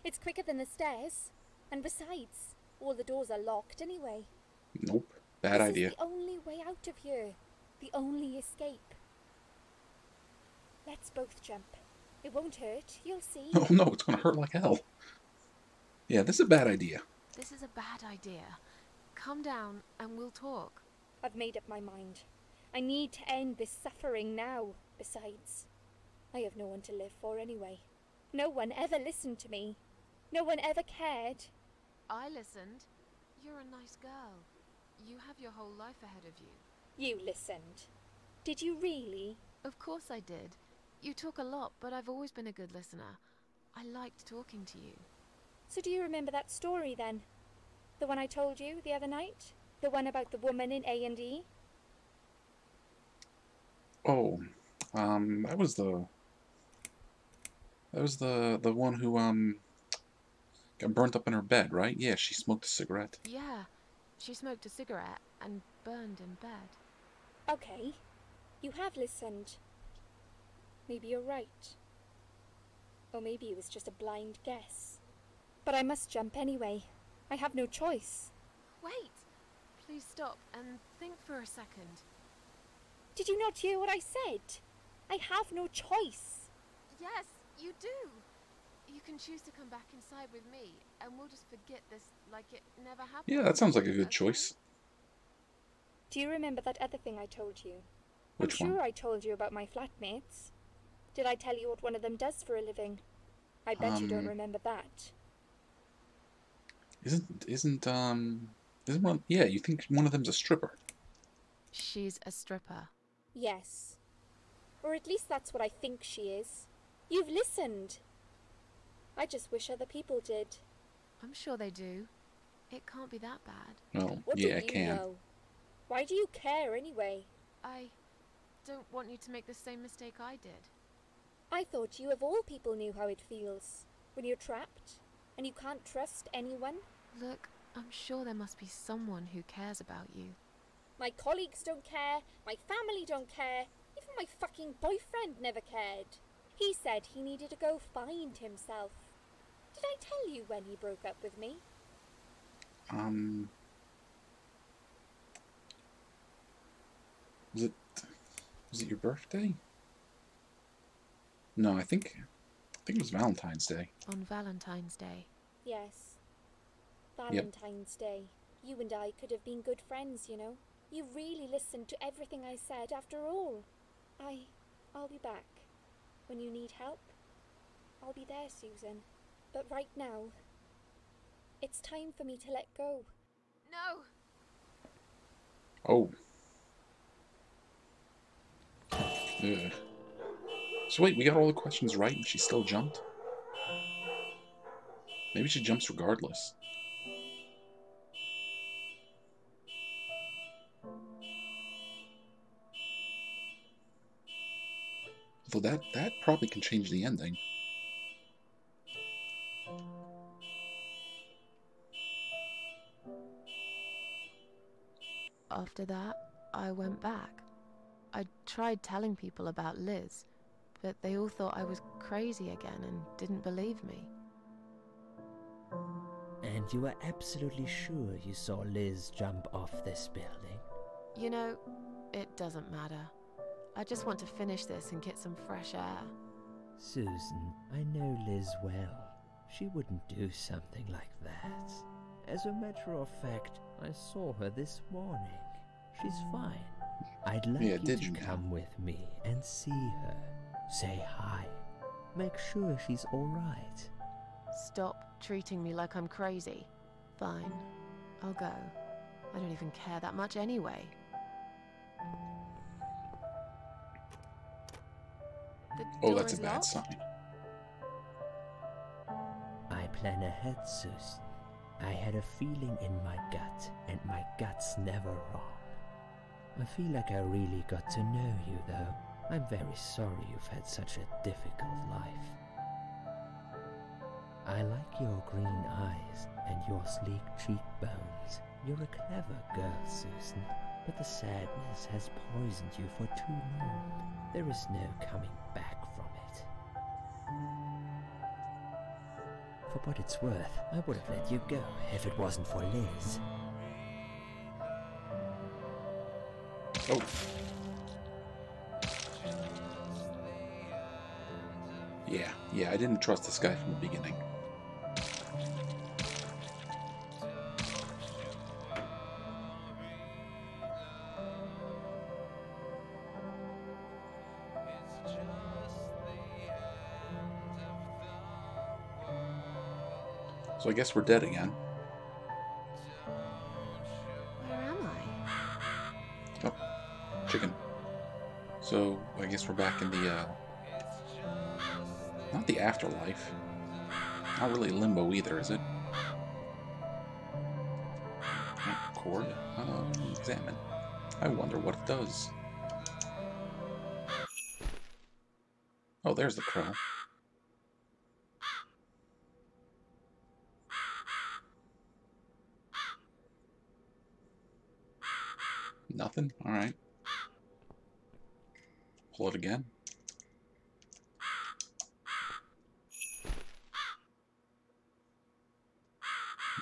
It's quicker than the stairs. And besides, all the doors are locked anyway. Nope, bad This idea. is the only way out of here. The only escape. Let's both jump. It won't hurt, you'll see. Oh no, it's gonna hurt like hell. Yeah, this is a bad idea. this is a bad idea. Come down and we'll talk. I've made up my mind. I need to end this suffering now. Besides, I have no one to live for anyway. No one ever listened to me. No one ever cared. I listened. You're a nice girl. You have your whole life ahead of you. You listened. Did you really? Of course I did. You talk a lot, but I've always been a good listener. I liked talking to you. So do you remember that story then? The one I told you the other night? The one about the woman in A&E? Oh, that was the one who got burnt up in her bed, right? Yeah, she smoked a cigarette. Yeah, she smoked a cigarette and burned in bed. Okay, you have listened. Maybe you're right. Or maybe it was just a blind guess. But I must jump anyway. I have no choice. Wait! Please stop and think for a second. Did you not hear what I said? I have no choice. Yes, you do! You can choose to come back inside with me, and we'll just forget this like it never happened. Yeah, that sounds like a good Okay? choice. Do you remember that other thing I told you? Which I'm sure one? I told you about my flatmates. Did I tell you what one of them does for a living? I bet you don't remember that. Isn't one? Yeah, you think one of them's a stripper? She's a stripper. Yes. Or at least that's what I think she is. You've listened. I just wish other people did. I'm sure they do. It can't be that bad. Well, What yeah, do it you can. know? Why do you care anyway? I don't want you to make the same mistake I did. I thought you of all people knew how it feels. When you're trapped, and you can't trust anyone. Look, I'm sure there must be someone who cares about you. My colleagues don't care, my family don't care, even my fucking boyfriend never cared. He said he needed to go find himself. Did I tell you when he broke up with me? Was it your birthday? No, I think it was Valentine's Day. On Valentine's Day. Yes. Valentine's Day. You and I could have been good friends, you know. You really listened to everything I said after all. I'll be back. When you need help, I'll be there, Susan. But right now, it's time for me to let go. No! Oh. Ugh. So wait, we got all the questions right and she still jumped? Maybe she jumps regardless. Although that probably can change the ending. After that, I went back. I tried telling people about Liz, but they all thought I was crazy again and didn't believe me. And you were absolutely sure you saw Liz jump off this building? You know, it doesn't matter. I just want to finish this and get some fresh air. Susan, I know Liz well. She wouldn't do something like that. As a matter of fact, I saw her this morning. She's fine. I'd like you to come with me and see her. Say hi. Make sure she's alright. Stop treating me like I'm crazy. Fine, I'll go. I don't even care that much anyway. Oh, that's a bad sign. I plan ahead, Susan. I had a feeling in my gut, and my gut's never wrong. I feel like I really got to know you, though. I'm very sorry you've had such a difficult life. I like your green eyes and your sleek cheekbones. You're a clever girl, Susan, but the sadness has poisoned you for too long. There is no coming back from it. For what it's worth, I would have let you go if it wasn't for Liz. Oh. Yeah, I didn't trust this guy from the beginning. So I guess we're dead again. Where am I? Oh, chicken. So I guess we're back in the, not the afterlife. Not really limbo either, is it? Cord? Examine. I wonder what it does. Oh, there's the crow. Nothing? Alright. Pull it again.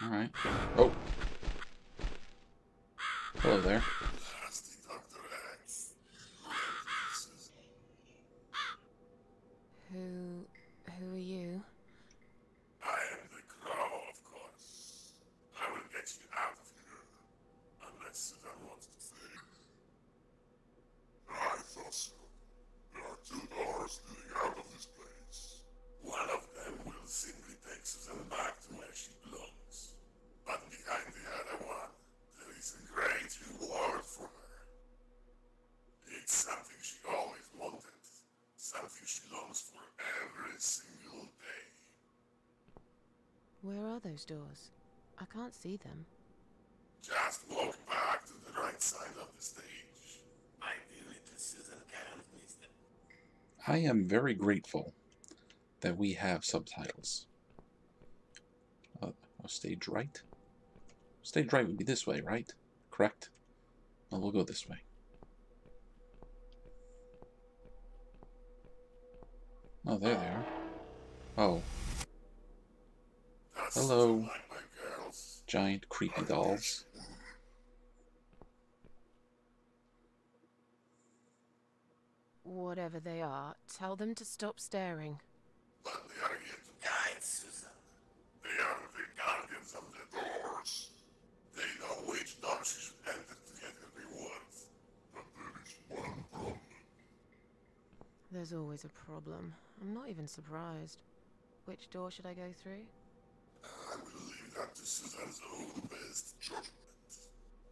Alright. Oh! Hello there. Who are you? I am the Crow, of course. I will get you out of here. Unless Susan wants to stay. I thought so. There are 2 doors leading out of this place. One of them will simply take Susan back to where she belongs. But behind the other one, there is a great reward for her. It's something she always wanted. Something she longs for every single day. Where are those doors? I can't see them. Just walk back to the right side of the stage. Ideally, Susan can't miss them. I am very grateful that we have subtitles. Stage right? Stage right would be this way, right? Correct? Well, we'll go this way. Oh, there they are. Oh. That's Hello. like my girls. Giant creepy dolls. Whatever they are, tell them to stop staring. But they are here to guide Susan. They are the guardians of the doors. They know which door she should enter to get her rewards. But there is one problem. There's always a problem. I'm not even surprised. Which door should I go through? I will leave that to Susan's own best judgment.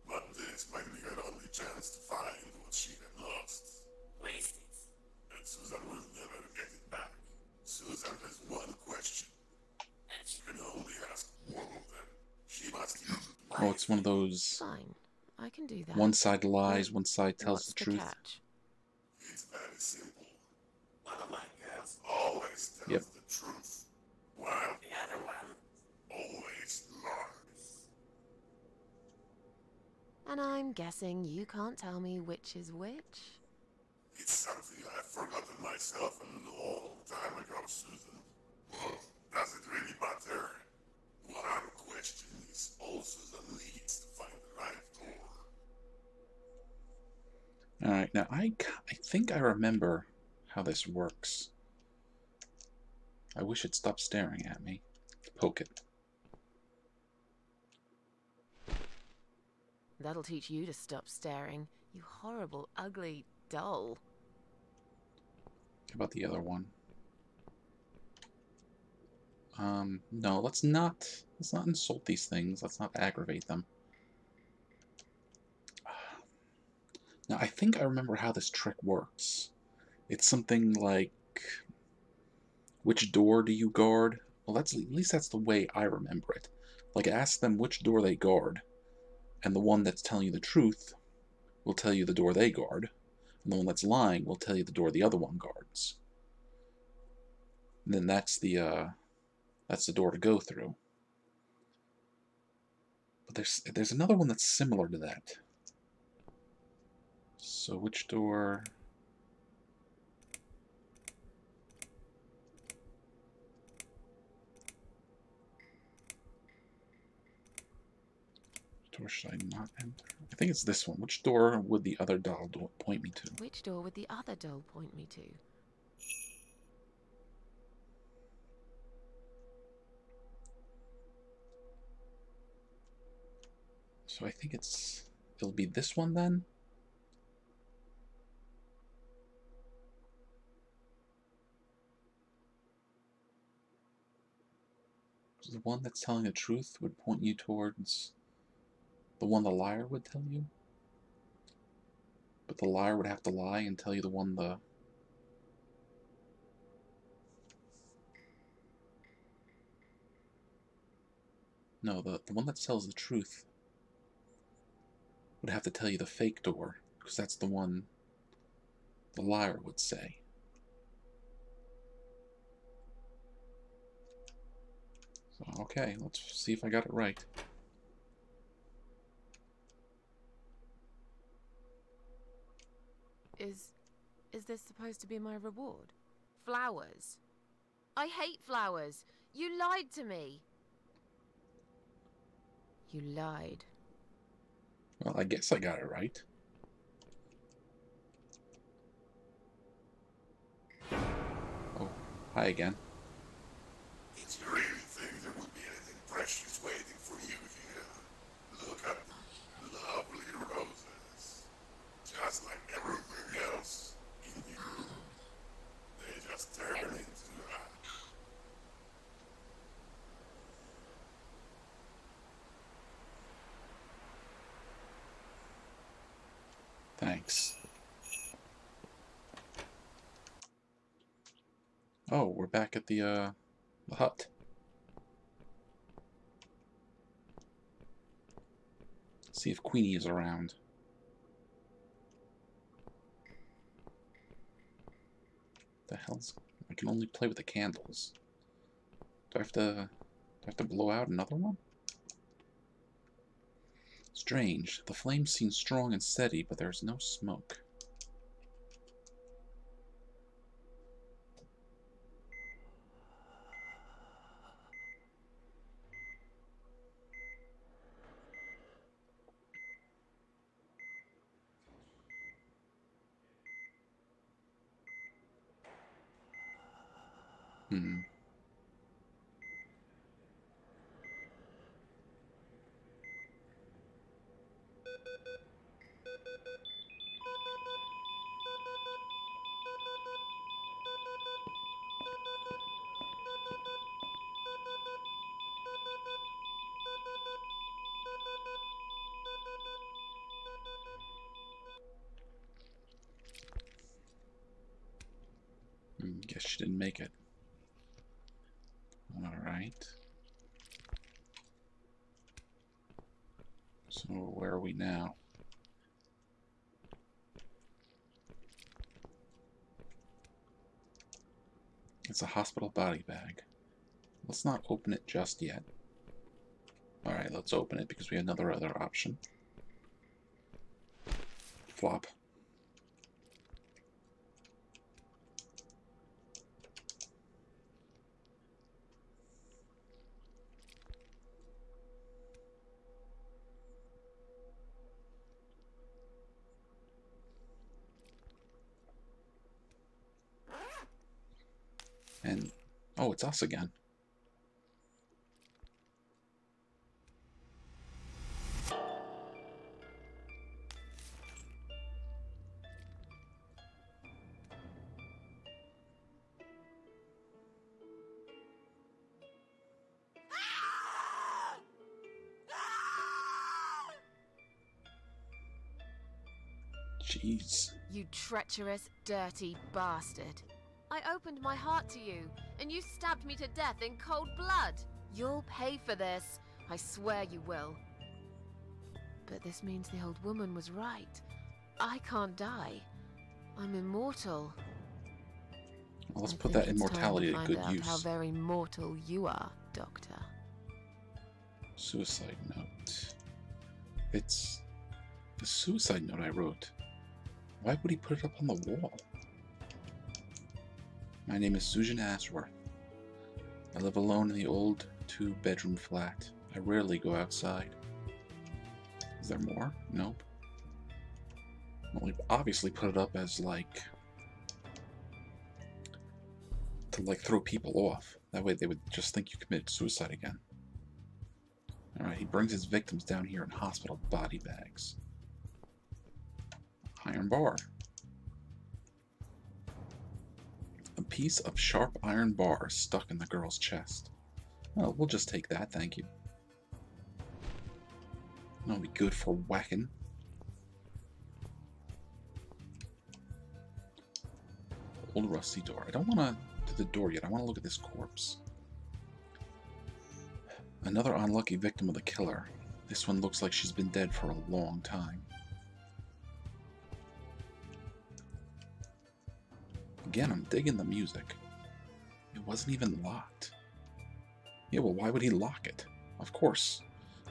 But this might be her only chance to find what she had lost. Waste it. And Susan will never get it back. Susan has one question. And she can only ask one of them. She must use it. Oh, it's one of those... Fine. I can do that. One side lies, one side tells What's the truth. Catch? It's very simple. One of my girls always tells Yep. the truth, while the other one always lies. And I'm guessing you can't tell me which is which? It's something I've forgotten myself a long time ago, Susan. But does it really matter? One question is all Susan needs to find the right door. Alright, now I think I remember how this works. I wish it stopped staring at me. Poke it. That'll teach you to stop staring, you horrible, ugly doll. How about the other one? No, let's not insult these things. Let's not aggravate them. Now, I think I remember how this trick works. It's something like, which door do you guard? Well, at least that's the way I remember it. Like, ask them which door they guard, and the one that's telling you the truth will tell you the door they guard, and the one that's lying will tell you the door the other one guards. And then that's the door to go through. But there's another one that's similar to that. So which door? Which door should I not enter? I think it's this one. Which door would the other doll point me to? Which door would the other doll point me to? So I think it'll be this one then? The one that's telling the truth would point you towards the one the liar would tell you? But the liar would have to lie and tell you the one the... No, the one that tells the truth would have to tell you the fake door, because that's the one the liar would say. Okay, let's see if I got it right. Is this supposed to be my reward? Flowers? I hate flowers. You lied to me. You lied. Well, I guess I got it right. Oh, hi again. Did you really think there would be anything precious waiting for you here? Look at the lovely roses. Just like everything else in you. They just turn into ash. Thanks. Oh, we're back at the hut. See if Queenie is around. The hell's... I can only play with the candles. Do I have to blow out another one? Strange. The flames seem strong and steady, but there's no smoke. Guess she didn't make it. Alright. So where are we now? It's a hospital body bag. Let's not open it just yet. Alright, let's open it because we have another other option. Flop. And, oh, it's us again. Jeez. You treacherous, dirty bastard. I opened my heart to you, and you stabbed me to death in cold blood. You'll pay for this. I swear you will. But this means the old woman was right. I can't die. I'm immortal. Well, let's put that immortality to good find out use. how very mortal you are, Doctor. Suicide note. It's the suicide note I wrote. Why would he put it up on the wall? My name is Susan Ashworth. I live alone in the old 2-bedroom flat. I rarely go outside. Is there more? Nope. Well, we obviously put it up as like to throw people off. That way they would just think you committed suicide again. Alright, he brings his victims down here in hospital body bags. Iron bar. A piece of sharp iron bar stuck in the girl's chest. Well, we'll just take that, thank you. That'll be good for whacking. Old rusty door. I don't want to do the door yet. I want to look at this corpse. Another unlucky victim of the killer. This one looks like she's been dead for a long time. Again, I'm digging the music. It wasn't even locked. Yeah, well, why would he lock it? Of course.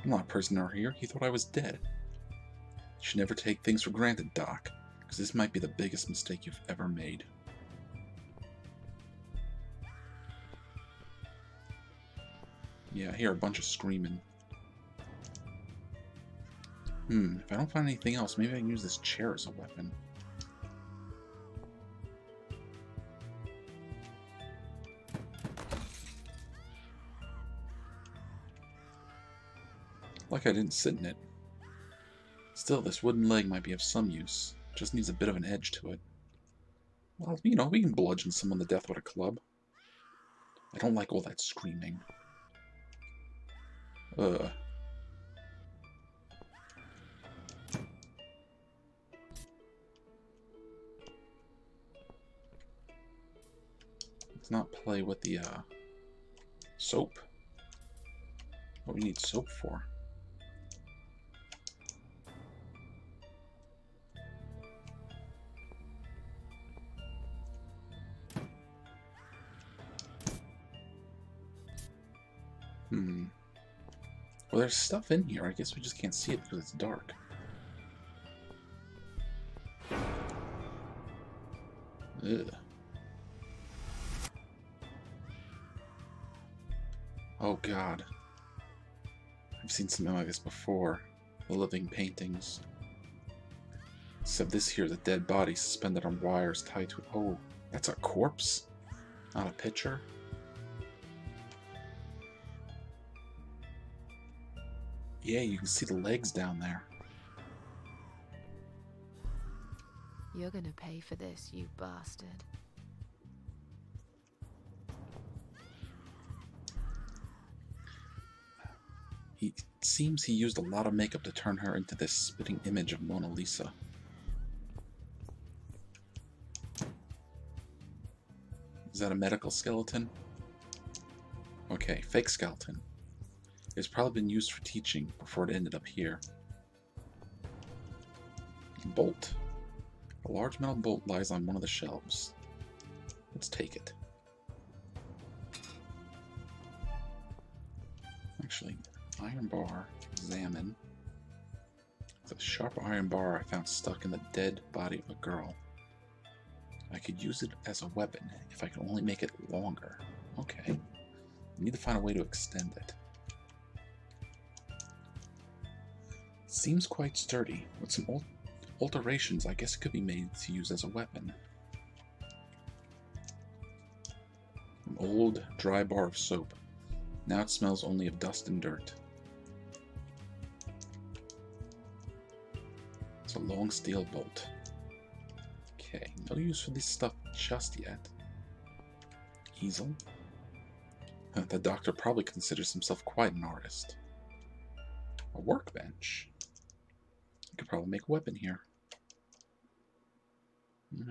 I'm not a prisoner here. He thought I was dead. You should never take things for granted, Doc, because this might be the biggest mistake you've ever made. Yeah, I hear a bunch of screaming. If I don't find anything else, maybe I can use this chair as a weapon. Like I didn't sit in it. Still, this wooden leg might be of some use. Just needs a bit of an edge to it. Well, you know, we can bludgeon someone to death with a club. I don't like all that screaming. Ugh. Let's not play with the, soap. What do we need soap for? Well, there's stuff in here. I guess we just can't see it because it's dark. Ugh. Oh God. I've seen something like this before. The living paintings. Except this here is a dead body suspended on wires tied to it. Oh, that's a corpse? Not a picture? Yeah, you can see the legs down there. You're gonna pay for this, you bastard. It seems he used a lot of makeup to turn her into this spitting image of Mona Lisa. Is that a medical skeleton? Okay, fake skeleton. It's probably been used for teaching before it ended up here. Bolt. A large metal bolt lies on one of the shelves. Let's take it. Actually, iron bar, examine. It's a sharp iron bar I found stuck in the dead body of a girl. I could use it as a weapon if I could only make it longer. Okay. I need to find a way to extend it. Seems quite sturdy. With some alterations, I guess it could be made to use as a weapon. An old, dry bar of soap. Now it smells only of dust and dirt. It's a long steel bolt. Okay, no use for this stuff just yet. Easel. The doctor probably considers himself quite an artist. A workbench. Could probably make a weapon here.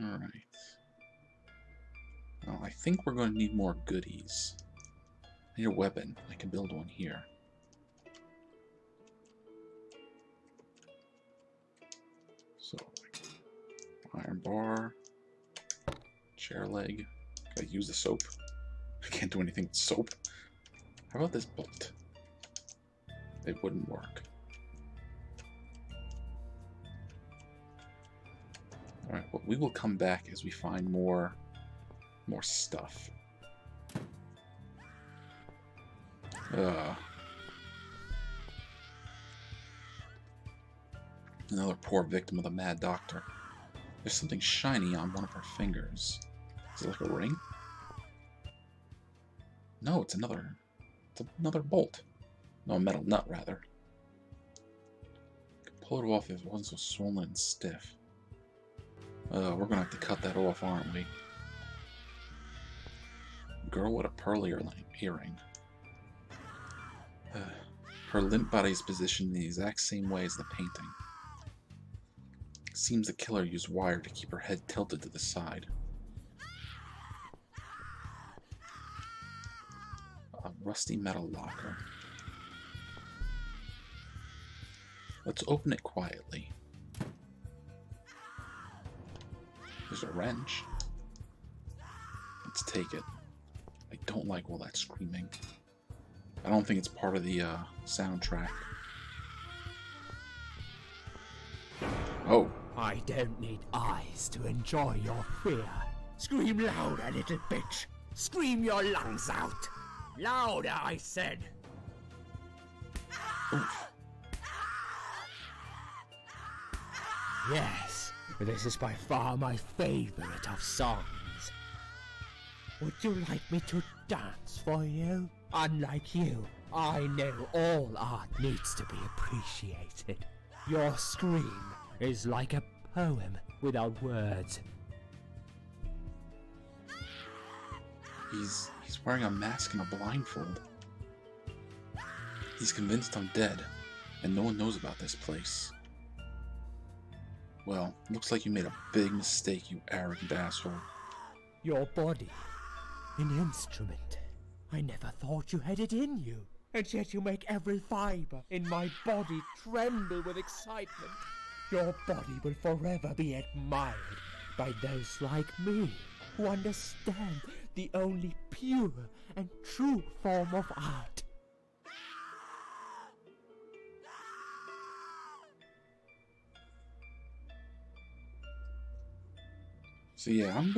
Alright. Well, I think we're going to need more goodies. I need a weapon. I can build one here. So, iron bar. Chair leg. Can I use the soap? I can't do anything with soap. How about this bolt? It wouldn't work. Alright, well, we will come back as we find more stuff. Another poor victim of the mad doctor. There's something shiny on one of her fingers. Is it like a ring? No, it's another bolt. No, a metal nut, rather. Could pull it off if it wasn't so swollen and stiff. We're gonna have to cut that off, aren't we? Girl with a pearl earring. Her limp body is positioned in the exact same way as the painting. Seems the killer used wire to keep her head tilted to the side. A rusty metal locker. Let's open it quietly. There's a wrench. Let's take it. I don't like all that screaming. I don't think it's part of the soundtrack. Oh. I don't need eyes to enjoy your fear. Scream louder, little bitch. Scream your lungs out. Louder, I said. Oof. Yes, this is by far my favorite of songs. Would you like me to dance for you? Unlike you, I know all art needs to be appreciated. Your scream is like a poem without words. He's wearing a mask and a blindfold. He's convinced I'm dead, and no one knows about this place. Well, looks like you made a big mistake, you arrogant asshole. Your body, an instrument. I never thought you had it in you, and yet you make every fiber in my body tremble with excitement. Your body will forever be admired by those like me, who understand the only pure and true form of art. So yeah, I'm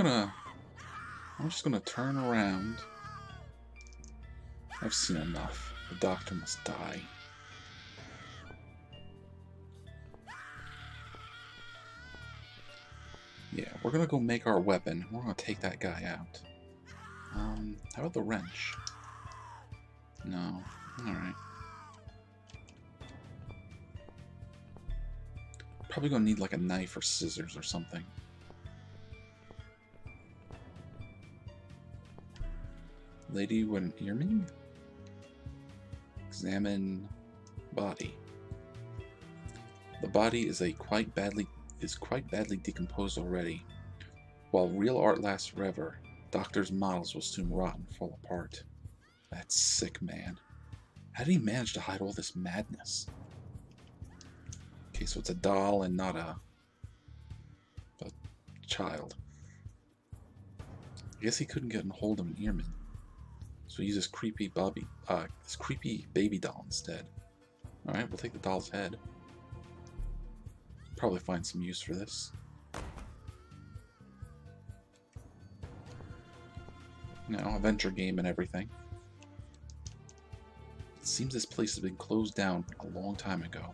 just gonna turn around. I've seen enough. The doctor must die. Yeah, we're gonna go make our weapon. We're gonna take that guy out. How about the wrench? No. Alright. Probably gonna need like a knife or scissors or something. Lady with an earring? Examine body. The body is quite badly decomposed already. While real art lasts forever, doctors' models will soon rot and fall apart. That's sick, man. How did he manage to hide all this madness? Okay, so it's a doll and not a child. I guess he couldn't get a hold of an earman, so he uses this creepy baby doll instead. Alright, we'll take the doll's head. Probably find some use for this. Now, adventure game and everything. It seems this place has been closed down a long time ago.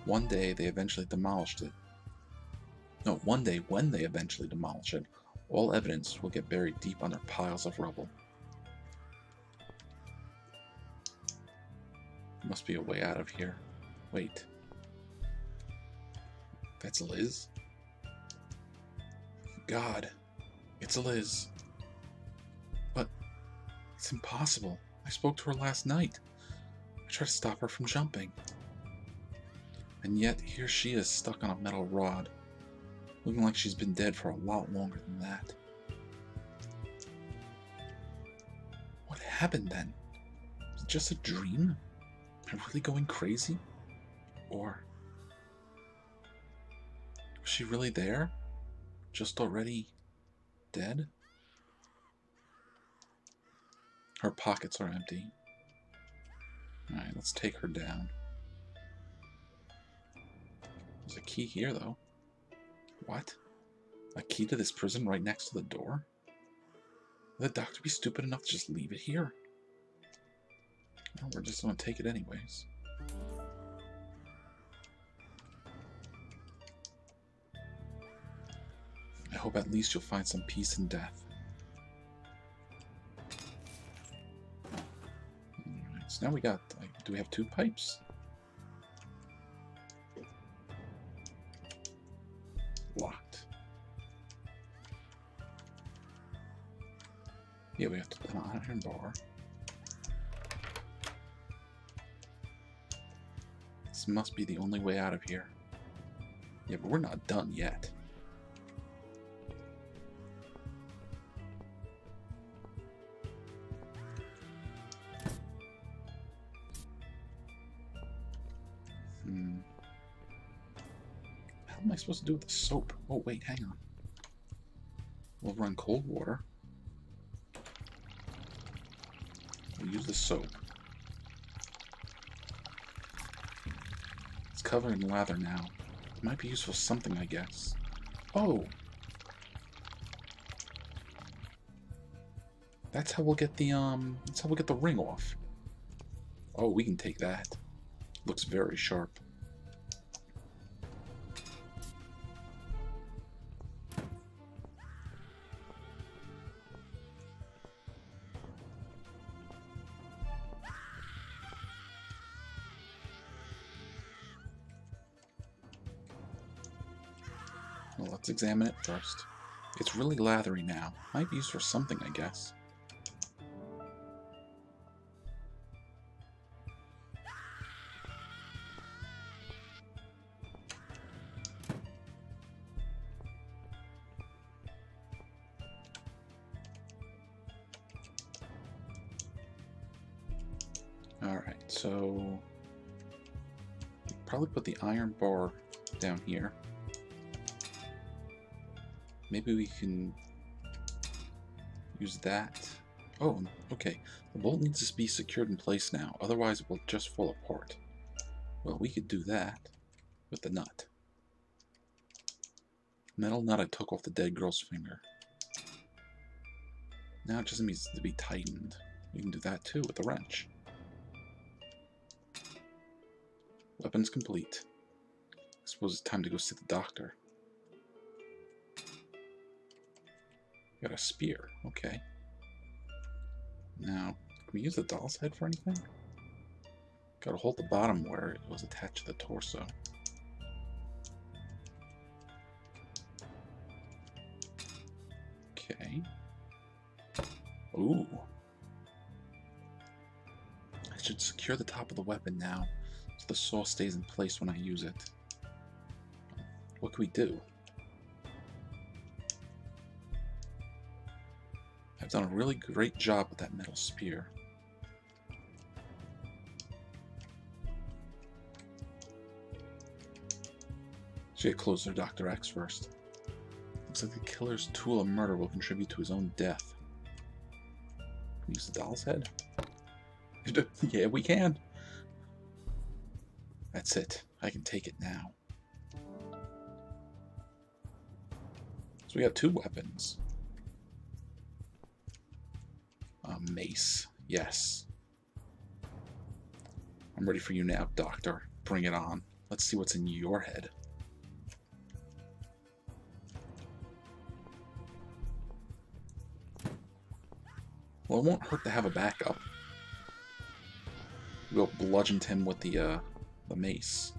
One day they eventually demolished it. No, one day when they eventually demolish it, all evidence will get buried deep under piles of rubble. There must be a way out of here. Wait. That's Liz? God, it's Liz. But it's impossible. I spoke to her last night. I tried to stop her from jumping. And yet, here she is stuck on a metal rod, looking like she's been dead for a lot longer than that. What happened then? Was it just a dream? Am I really going crazy? Or was she really there? Just already dead? Her pockets are empty. Alright, let's take her down. There's a key here, though. What? A key to this prison right next to the door? Would the doctor be stupid enough to just leave it here? Well, we're just gonna take it anyways. I hope at least you'll find some peace in death. Alright, so now we got... do we have 2 pipes? Locked. Yeah, we have to put an iron bar. This must be the only way out of here. Yeah, but we're not done yet. How am I supposed to do with the soap? Oh, wait, hang on. We'll run cold water. We'll use the soap. covered in lather now. It might be used for something, I guess. Oh! That's how we'll get the ring off. Oh, we can take that. Looks very sharp. Well, let's examine it first. It's really lathery now. Might be used for something, I guess. Alright, so probably put the iron bar down here. Maybe we can use that. Oh, okay. The bolt needs to be secured in place now, otherwise it will just fall apart. Well, we could do that with the nut. Metal nut I took off the dead girl's finger. Now it just needs to be tightened. We can do that too with the wrench. Weapons complete. I suppose it's time to go see the doctor. Got a spear, okay. Now, can we use the doll's head for anything? Gotta hold the bottom where it was attached to the torso. Okay. Ooh. I should secure the top of the weapon now, so the saw stays in place when I use it. What can we do? I've done a really great job with that metal spear. Should get closer to Dr. X first. Looks like the killer's tool of murder will contribute to his own death. Can we use the doll's head? Yeah, we can. That's it. I can take it now. So we got two weapons. A mace. Yes. I'm ready for you now, Doctor. Bring it on. Let's see what's in your head. Well, it won't hurt to have a backup. We'll bludgeon him with the mace.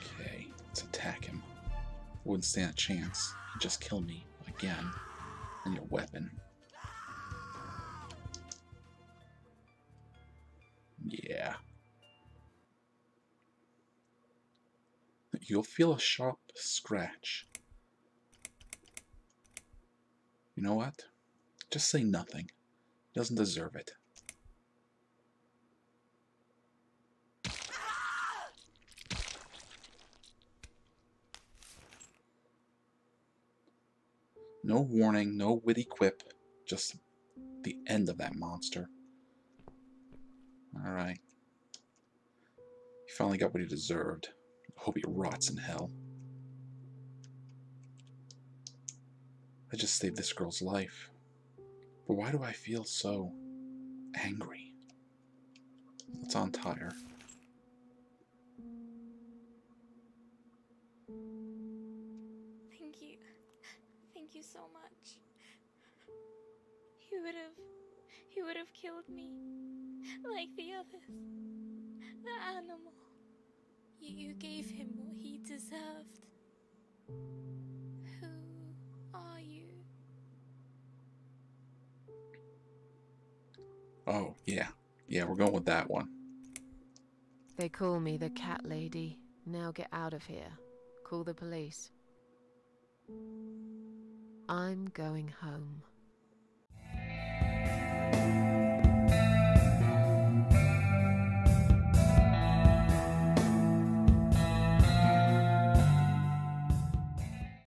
Okay, let's attack him. Wouldn't stand a chance. He'd just kill me again. And your weapon. Yeah. You'll feel a sharp scratch. You know what? Just say nothing. He doesn't deserve it. No warning, no witty quip. Just the end of that monster. Alright. He finally got what he deserved. I hope he rots in hell. I just saved this girl's life. But why do I feel so angry? Let's untie her. Thank you. Thank you so much. He would have killed me. Like the others. The animal. You gave him what he deserved. Who are you? Oh, yeah. Yeah, we're going with that one. They call me the Cat Lady. Now get out of here. Call the police. I'm going home.